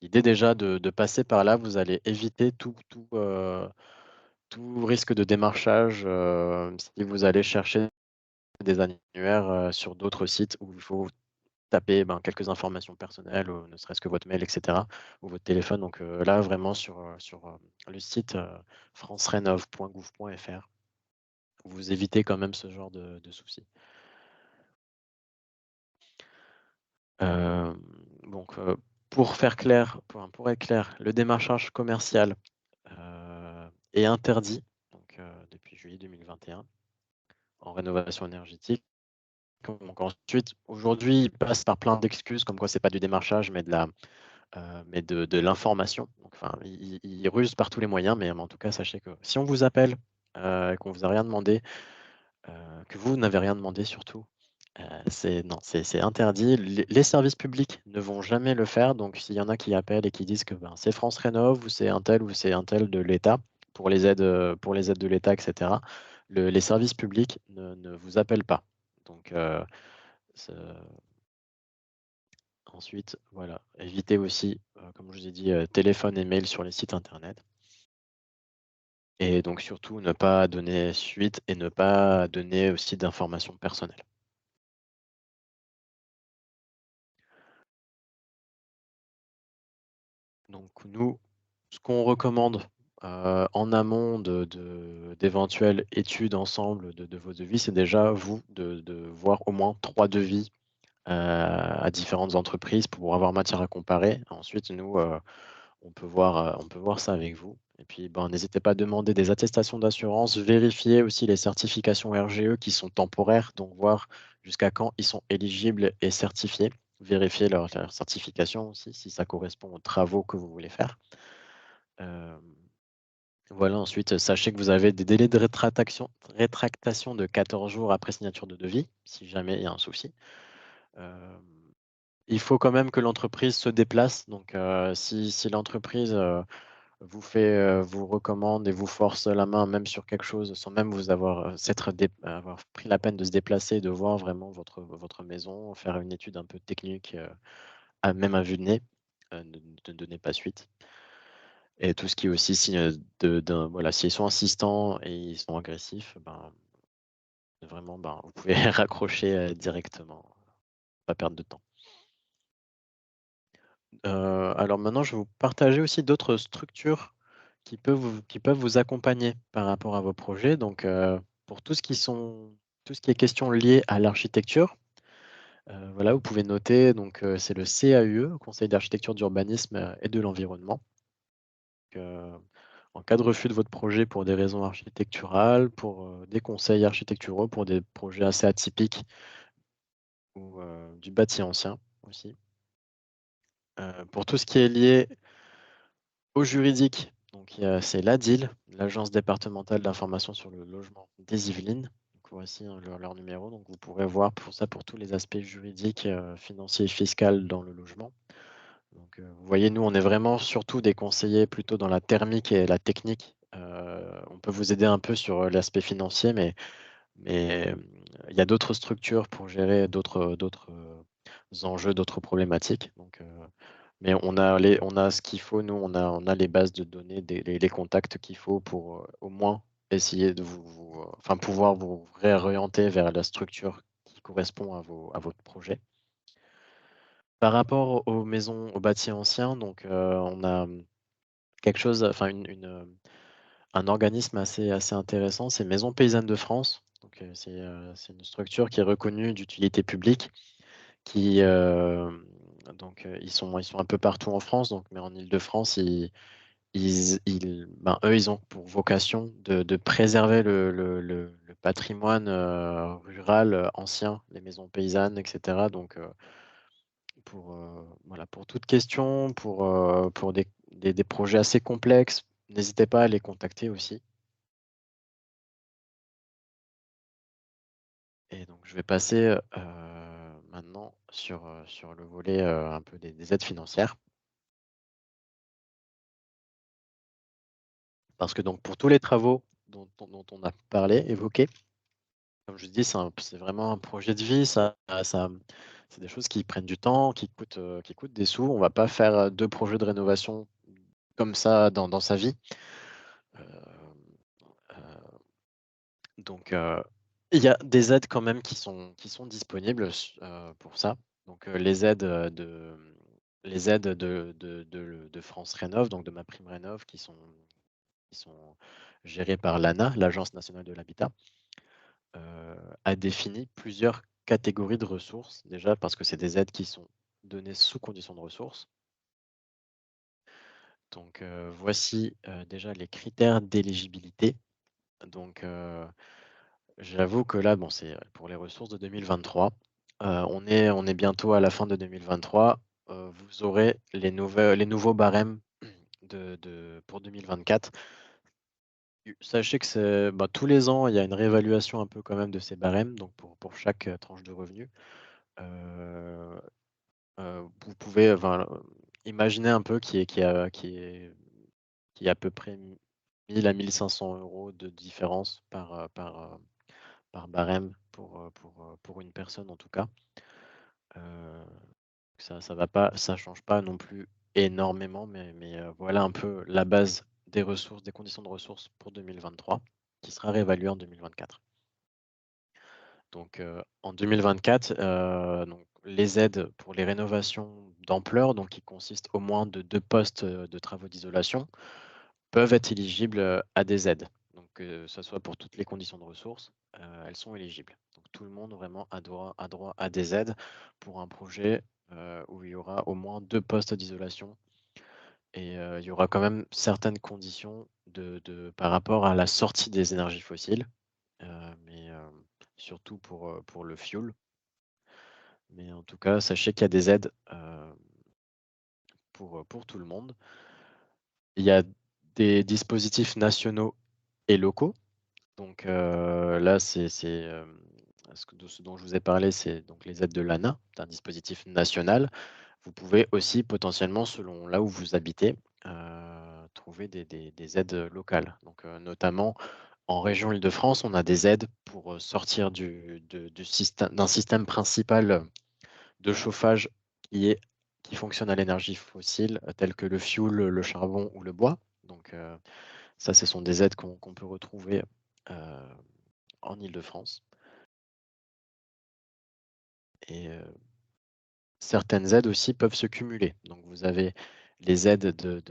L'idée déjà de passer par là, vous allez éviter tout risque de démarchage, si vous allez chercher des annuaires, sur d'autres sites où il faut taper, ben, quelques informations personnelles, ou ne serait-ce que votre mail et cetera, ou votre téléphone. Donc, là vraiment sur le site, francerénov.gouv.fr, vous évitez quand même ce genre de soucis. Hem, donc, pour faire clair, pour être clair, le démarchage commercial, est interdit, donc, depuis juillet 2021 en rénovation énergétique. Donc ensuite, aujourd'hui, ils passent par plein d'excuses comme quoi c'est pas du démarchage mais mais de l'information. Donc enfin, ils rusent par tous les moyens, mais en tout cas, sachez que si on vous appelle, et qu'on vous a rien demandé, que vous n'avez rien demandé surtout, c'est non, c'est interdit. Les services publics ne vont jamais le faire, donc s'il y en a qui appellent et qui disent que, ben, c'est France Rénov ou c'est un tel de l'État pour les aides de l'État et cetera, les services publics ne vous appellent pas. Donc ce ensuite, voilà, évitez aussi, comme je vous ai dit, téléphone et mail sur les sites internet et donc surtout ne pas donner suite et ne pas donner aussi d'informations personnelles. Donc nous, ce qu'on recommande, en amont d'éventuelles études ensemble de vos devis, c'est déjà vous de voir au moins 3 devis, à différentes entreprises pour avoir matière à comparer. Ensuite nous, on peut voir ça avec vous et puis, ben, n'hésitez pas à demander des attestations d'assurance, vérifier aussi les certifications RGE qui sont temporaires, donc voir jusqu'à quand ils sont éligibles et certifiés. Vérifier leur certification aussi, si ça correspond aux travaux que vous voulez faire. Hem, voilà, ensuite, sachez que vous avez des délais de rétractation de 14 jours après signature de devis, si jamais il y a un souci. Hem, il faut quand même que l'entreprise se déplace, donc si l'entreprise, vous recommande et vous force la main même sur quelque chose sans même vous avoir, avoir pris la peine de se déplacer, de voir vraiment votre maison, faire une étude un peu technique, même à vue de nez, ne donnez pas suite et tout ce qui est aussi signe, voilà, s'ils sont insistants et ils sont agressifs, ben, vraiment, ben, vous pouvez raccrocher, directement, pas perdre de temps. Alors maintenant, je vais vous partager aussi d'autres structures qui peuvent vous accompagner par rapport à vos projets. Donc, pour tout ce qui est question liée à l'architecture, voilà, vous pouvez noter donc, c'est le CAUE, Conseil d'architecture, d'urbanisme, et de l'environnement. Donc, en cas de refus de votre projet pour des raisons architecturales, pour, des conseils architecturaux, pour des projets assez atypiques ou, du bâti ancien aussi. Pour tout ce qui est lié au juridique, donc c'est l'ADIL, l'Agence départementale d'information sur le logement des Yvelines. Donc voici, hein, leur numéro, donc vous pourrez voir pour ça, pour tous les aspects juridiques, financiers et fiscaux dans le logement. Donc, vous voyez, nous, on est vraiment surtout des conseillers plutôt dans la thermique et la technique. On peut vous aider un peu sur, l'aspect financier, mais il y a d'autres structures pour gérer d'autres, enjeux, d'autres problématiques. Donc, mais on a ce qu'il faut, nous, on a les bases de données, les contacts qu'il faut pour, au moins essayer de enfin, pouvoir vous réorienter vers la structure qui correspond à votre projet. Par rapport aux maisons, aux bâtis anciens, donc, on a, quelque chose, enfin un organisme assez intéressant, c'est Maisons paysannes de France. Donc, c'est une structure qui est reconnue d'utilité publique qui, donc, ils sont un peu partout en France, donc mais en Île-de-France, ben, eux, ils ont pour vocation de préserver le patrimoine, rural, ancien, les maisons paysannes et cetera. Donc, pour, voilà, pour toute question, pour des projets assez complexes, n'hésitez pas à les contacter aussi. Et donc je vais passer, maintenant sur le volet, un peu des aides financières. Parce que donc pour tous les travaux dont on a parlé, évoqué, comme je dis, c'est vraiment un projet de vie, c'est des choses qui prennent du temps, qui coûtent des sous. On va pas faire, 2 projets de rénovation comme ça dans sa vie. Hem, donc, il y a des aides quand même qui sont disponibles pour ça. Donc, les aides de France Rénov', donc de MaPrimeRénov' qui sont qui sont gérés par l'ANA, l'Agence nationale de l'habitat, a défini plusieurs catégories de ressources, déjà parce que c'est des aides qui sont données sous conditions de ressources. Donc, voici déjà les critères d'éligibilité. Donc, j'avoue que là, bon, c'est pour les ressources de 2023. On est bientôt à la fin de 2023. Vous aurez les nouveaux barèmes pour 2024. Sachez que tous les ans, il y a une réévaluation un peu quand même de ces barèmes, donc pour chaque tranche de revenus. Heu vous pouvez, enfin, imaginer un peu qu'il y a à peu près 1 000 à 1 500 € de différence par barème pour une personne en tout cas. Heu, ça change pas non plus énormément, mais voilà un peu la base des ressources, des conditions de ressources pour 2023, qui sera réévaluée en 2024. Donc, en 2024, donc les aides pour les rénovations d'ampleur, donc qui consistent au moins de 2 postes, de travaux d'isolation, peuvent être éligibles, à des aides. Donc, que ça soit pour toutes les conditions de ressources, elles sont éligibles. Donc tout le monde vraiment a droit à des aides pour un projet, où il y aura au moins 2 postes d'isolation et il y aura quand même certaines conditions par rapport à la sortie des énergies fossiles, mais surtout pour le fioul. Mais en tout cas, sachez qu'il y a des aides, pour tout le monde. Il y a des dispositifs nationaux et locaux. Donc, là, ce dont je vous ai parlé, c'est donc les aides de l'ANA, c'est un dispositif national. Vous pouvez aussi potentiellement, selon là où vous habitez, trouver des aides locales. Donc, notamment en région Île-de-France, on a des aides pour, sortir d'un système principal de chauffage qui est qui fonctionne à l'énergie fossile, telles que le fioul, le charbon ou le bois. Donc, ça, ce sont des aides qu'on peut retrouver, heu, en Île-de-France et certaines aides aussi peuvent se cumuler. Donc vous avez les aides de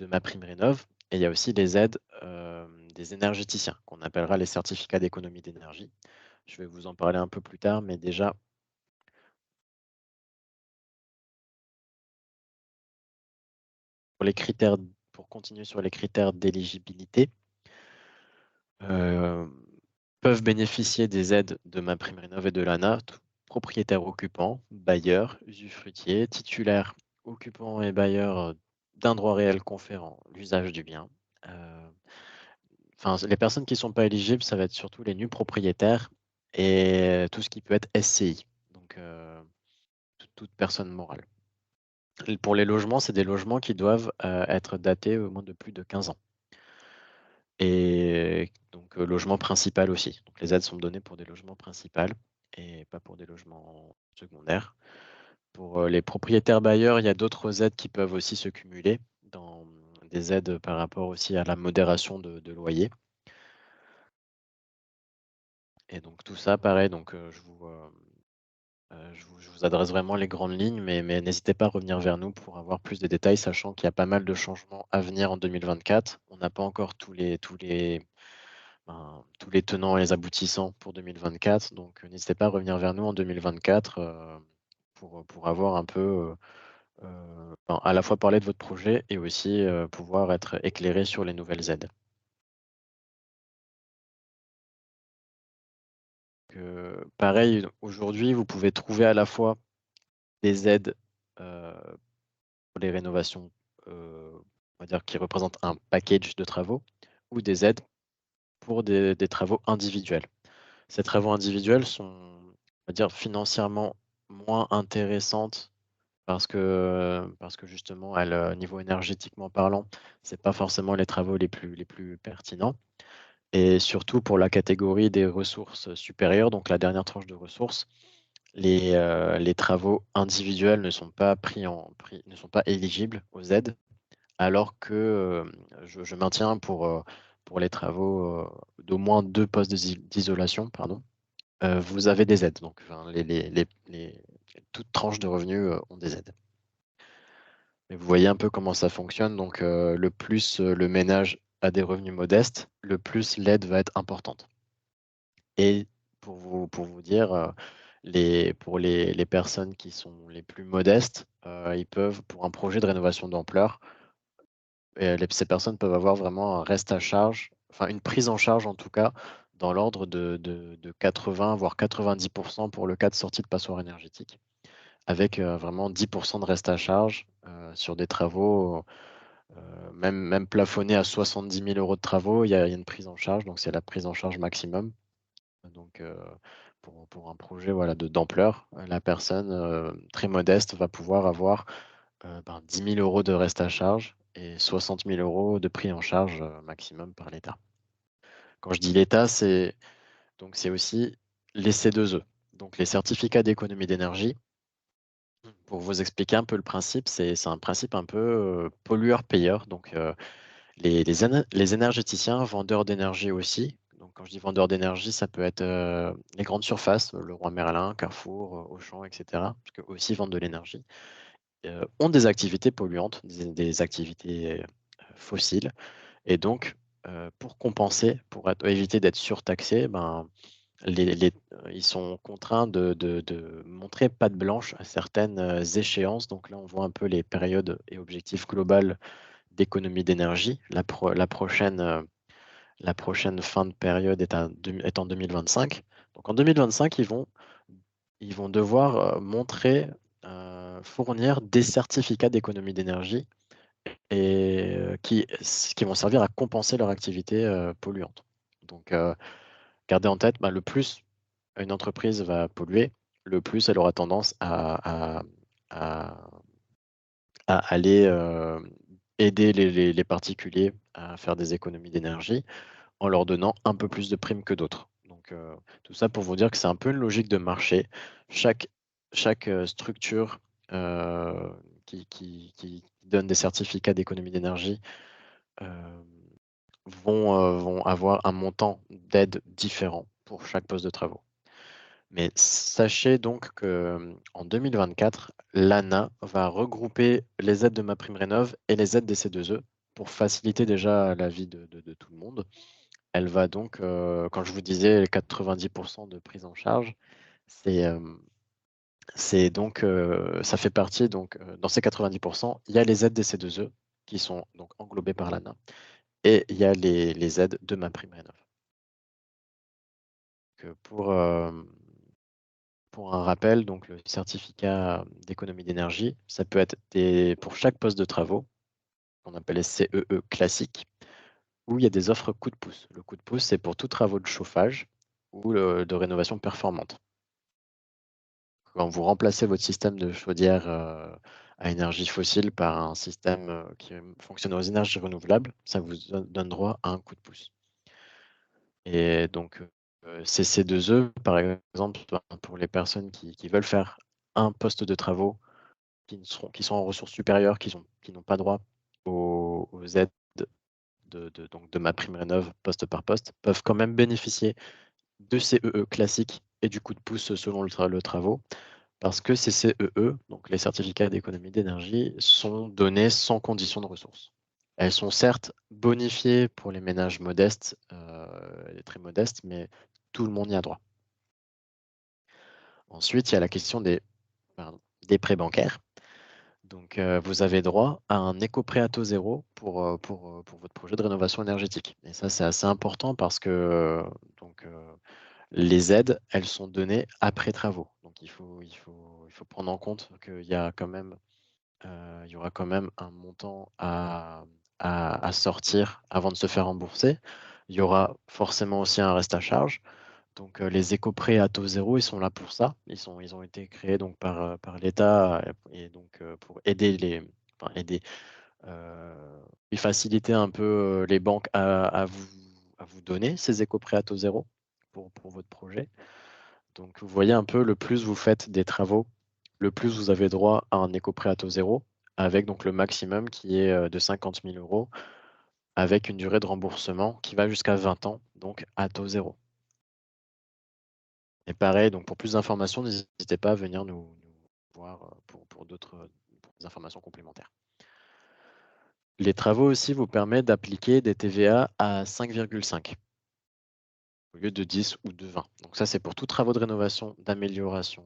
MaPrimeRénov' et il y a aussi les aides, des énergéticiens, qu'on appellera les certificats d'économie d'énergie. Je vais vous en parler un peu plus tard, mais déjà pour les critères pour continuer sur les critères d'éligibilité, Hem, peuvent bénéficier des aides de MaPrimeRénov' et de l'ANA, propriétaires occupants, bailleurs, usufruitiers, titulaires, occupants et bailleurs, d'un droit réel conférant l'usage du bien. Heu, enfin, les personnes qui ne sont pas éligibles, ça va être surtout les nus propriétaires et tout ce qui peut être SCI, donc toute personne morale. Pour les logements, c'est des logements qui doivent, être datés au moins de plus de 15 ans. Et donc, logement principal aussi. Donc les aides sont données pour des logements principaux et pas pour des logements secondaires. Pour, les propriétaires bailleurs, il y a d'autres aides qui peuvent aussi se cumuler dans des aides par rapport aussi à la modération de loyer et donc tout ça pareil donc, je vous adresse vraiment les grandes lignes mais n'hésitez pas à revenir vers nous pour avoir plus de détails, sachant qu'il y a pas mal de changements à venir en 2024. On n'a pas encore tous les tenants et les aboutissants pour 2024. Donc, n'hésitez pas à revenir vers nous en 2024 pour avoir un peu, à la fois parler de votre projet et aussi pouvoir être éclairé sur les nouvelles aides. Pareil, aujourd'hui, vous pouvez trouver à la fois des aides euh, pour les rénovations, on va dire, qui représentent un package de travaux ou des aides pour des travaux individuels. Ces travaux individuels sont, on va dire, financièrement moins intéressantes parce que justement, elles, niveau énergétiquement parlant, c'est pas forcément les travaux les plus pertinents et surtout pour la catégorie des ressources supérieures, donc la dernière tranche de ressources, les travaux individuels ne sont pas éligibles aux aides alors que, je maintiens pour les travaux, d'au moins 2 postes d'isolation, pardon. Vous avez des aides, donc enfin toutes tranches de revenus, ont des aides. Et vous voyez un peu comment ça fonctionne, donc le plus, le ménage a des revenus modestes, le plus l'aide va être importante. Et pour vous dire, pour les personnes qui sont les plus modestes, ils peuvent pour un projet de rénovation d'ampleur, ces personnes peuvent avoir vraiment un reste à charge, enfin une prise en charge en tout cas, dans l'ordre de 80 voire 90 pour le cas de sortie de passoire énergétique, avec, vraiment 10 de reste à charge, sur des travaux, même plafonnés à 70 000 € de travaux, il y a une prise en charge, donc c'est la prise en charge maximum. Donc, pour un projet, voilà, d'ampleur, la personne, très modeste va pouvoir avoir, 10 000 € de reste à charge et 60 000 € de pris en charge, maximum par l'État. Quand je dis l'État, c'est aussi les C2E, donc les certificats d'économie d'énergie. Pour vous expliquer un peu le principe, c'est un principe un peu, pollueur-payeur. Donc, les énergéticiens, vendeurs d'énergie aussi, donc quand je dis vendeurs d'énergie, ça peut être, les grandes surfaces, Leroy Merlin, Carrefour, Auchan et cetera, parce qu'eux aussi vendent de l'énergie, ont des activités polluantes, des activités, fossiles et donc, pour compenser, éviter d'être surtaxés, ben, ils sont contraints de montrer patte blanche à certaines, échéances. Donc là, on voit un peu les périodes et objectifs global d'économie d'énergie. La prochaine fin de période est en 2025. Donc en 2025, ils vont devoir, montrer, fournir des certificats d'économie d'énergie et qui vont servir à compenser leur activité, polluante. Donc, gardez en tête, le plus une entreprise va polluer, le plus elle aura tendance à à aller, aider les particuliers à faire des économies d'énergie en leur donnant un peu plus de primes que d'autres. Donc, tout ça pour vous dire que c'est un peu une logique de marché. Chaque structure, heu, qui donne des certificats d'économie d'énergie, hem, vont avoir un montant d'aide différent pour chaque poste de travaux. Mais sachez donc que, en 2024, l'ANA va regrouper les aides de MaPrimeRénov' et les aides des C2E pour faciliter déjà la vie de tout le monde. Elle va donc, quand je vous disais 90 de prise en charge, c'est, c'est donc, ça fait partie donc, dans ces 90, il y a les aides des C2E qui sont donc englobées par l'ANA et il y a les aides de MaPrimeRénov'. Que pour un rappel, donc le certificat d'économie d'énergie, ça peut être pour chaque poste de travaux, qu'on appelle les CEE classiques, où il y a des offres coup de pouce. Le coup de pouce, c'est pour tous travaux de chauffage ou de rénovation performante. Quand vous remplacez votre système de chaudière, à énergie fossile par un système, qui fonctionne aux énergies renouvelables, ça vous donne droit à un coup de pouce. Et donc, ces 2E, par exemple, pour les personnes qui veulent faire un poste de travaux qui sont en ressources supérieures, qui n'ont pas droit aux aides donc de MaPrimeRénov' poste par poste, peuvent quand même bénéficier de CEE classiques et du coup de pouce selon le travaux. Parce que ces CEE, donc les certificats d'économie d'énergie, sont donnés sans condition de ressources. Elles sont certes bonifiées pour les ménages modestes, les très modestes, mais tout le monde y a droit. Ensuite, il y a la question des prêts bancaires. Donc, vous avez droit à un éco-prêt à taux zéro pour votre projet de rénovation énergétique. Et ça, c'est assez important parce que, donc, les aides, elles sont données après travaux. Donc il faut prendre en compte qu'il y a quand même, il y aura quand même un montant à sortir avant de se faire rembourser. Il y aura forcément aussi un reste à charge. Donc, les éco-prêts à taux zéro, ils sont là pour ça. Ils ont été créés donc par l'État, et donc, pour aider aider, heu, et faciliter un peu, les banques à vous donner ces éco-prêts à taux zéro pour votre projet. Donc vous voyez un peu, le plus vous faites des travaux, le plus vous avez droit à un éco-prêt à taux zéro, avec donc le maximum qui est, de 50 000 €, avec une durée de remboursement qui va jusqu'à 20 ans, donc à taux zéro. Et pareil, donc pour plus d'informations, n'hésitez pas à venir nous voir, pour d'autres, pour des informations complémentaires. Les travaux aussi vous permettent d'appliquer des TVA à 5,5 au lieu de 10 ou de 20. Donc ça, c'est pour tous travaux de rénovation, d'amélioration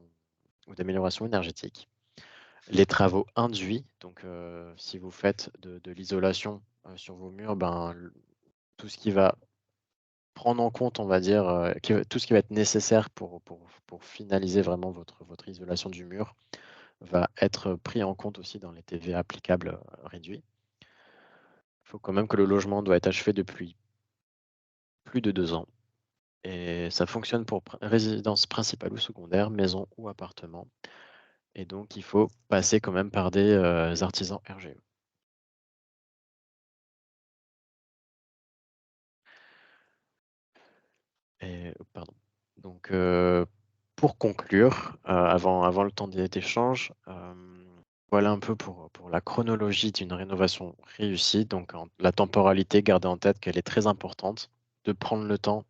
ou d'amélioration énergétique. Les travaux induits, donc si vous faites de l'isolation, sur vos murs, ben, tout ce qui va prendre en compte, on va dire, tout ce qui va être nécessaire pour finaliser vraiment votre isolation du mur va être pris en compte aussi dans les TVA applicables, réduits. Il faut quand même que le logement doit être achevé depuis plus de 2 ans et ça fonctionne pour résidence principale ou secondaire, maison ou appartement et donc il faut passer quand même par des, artisans RGE. Et pardon. Donc, pour conclure, avant le temps d'échange, voilà un peu pour la chronologie d'une rénovation réussie. Donc la temporalité, gardez en tête qu'elle est très importante, de prendre le temps,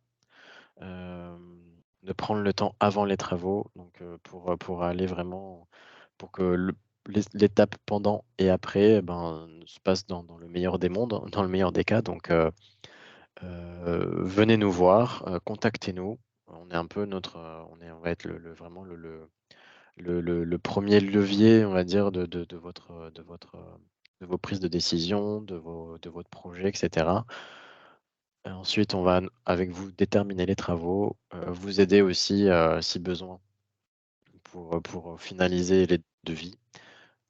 hem, de prendre le temps avant les travaux, donc pour aller vraiment pour que l'étape pendant et après, eh ben, se passe dans le meilleur des mondes, dans le meilleur des cas. Donc venez nous voir, contactez-nous. On est un peu on va être vraiment le 1er levier, on va dire, de vos prises de décision, de votre projet et cetera. Ensuite, on va avec vous déterminer les travaux, vous aider aussi, si besoin pour finaliser les devis.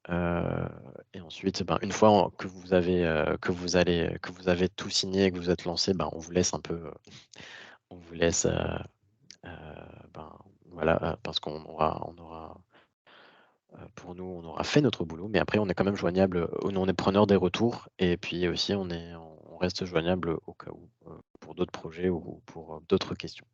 Heu et ensuite, ben, une fois que vous avez tout signé et que vous êtes lancé, ben, on vous laisse un peu, on vous laisse, heu, ben, voilà, parce pour nous, on aura fait notre boulot, mais après on est quand même joignable, on est preneur des retours et puis aussi on reste joignable au cas où, pour d'autres projets ou pour, d'autres questions.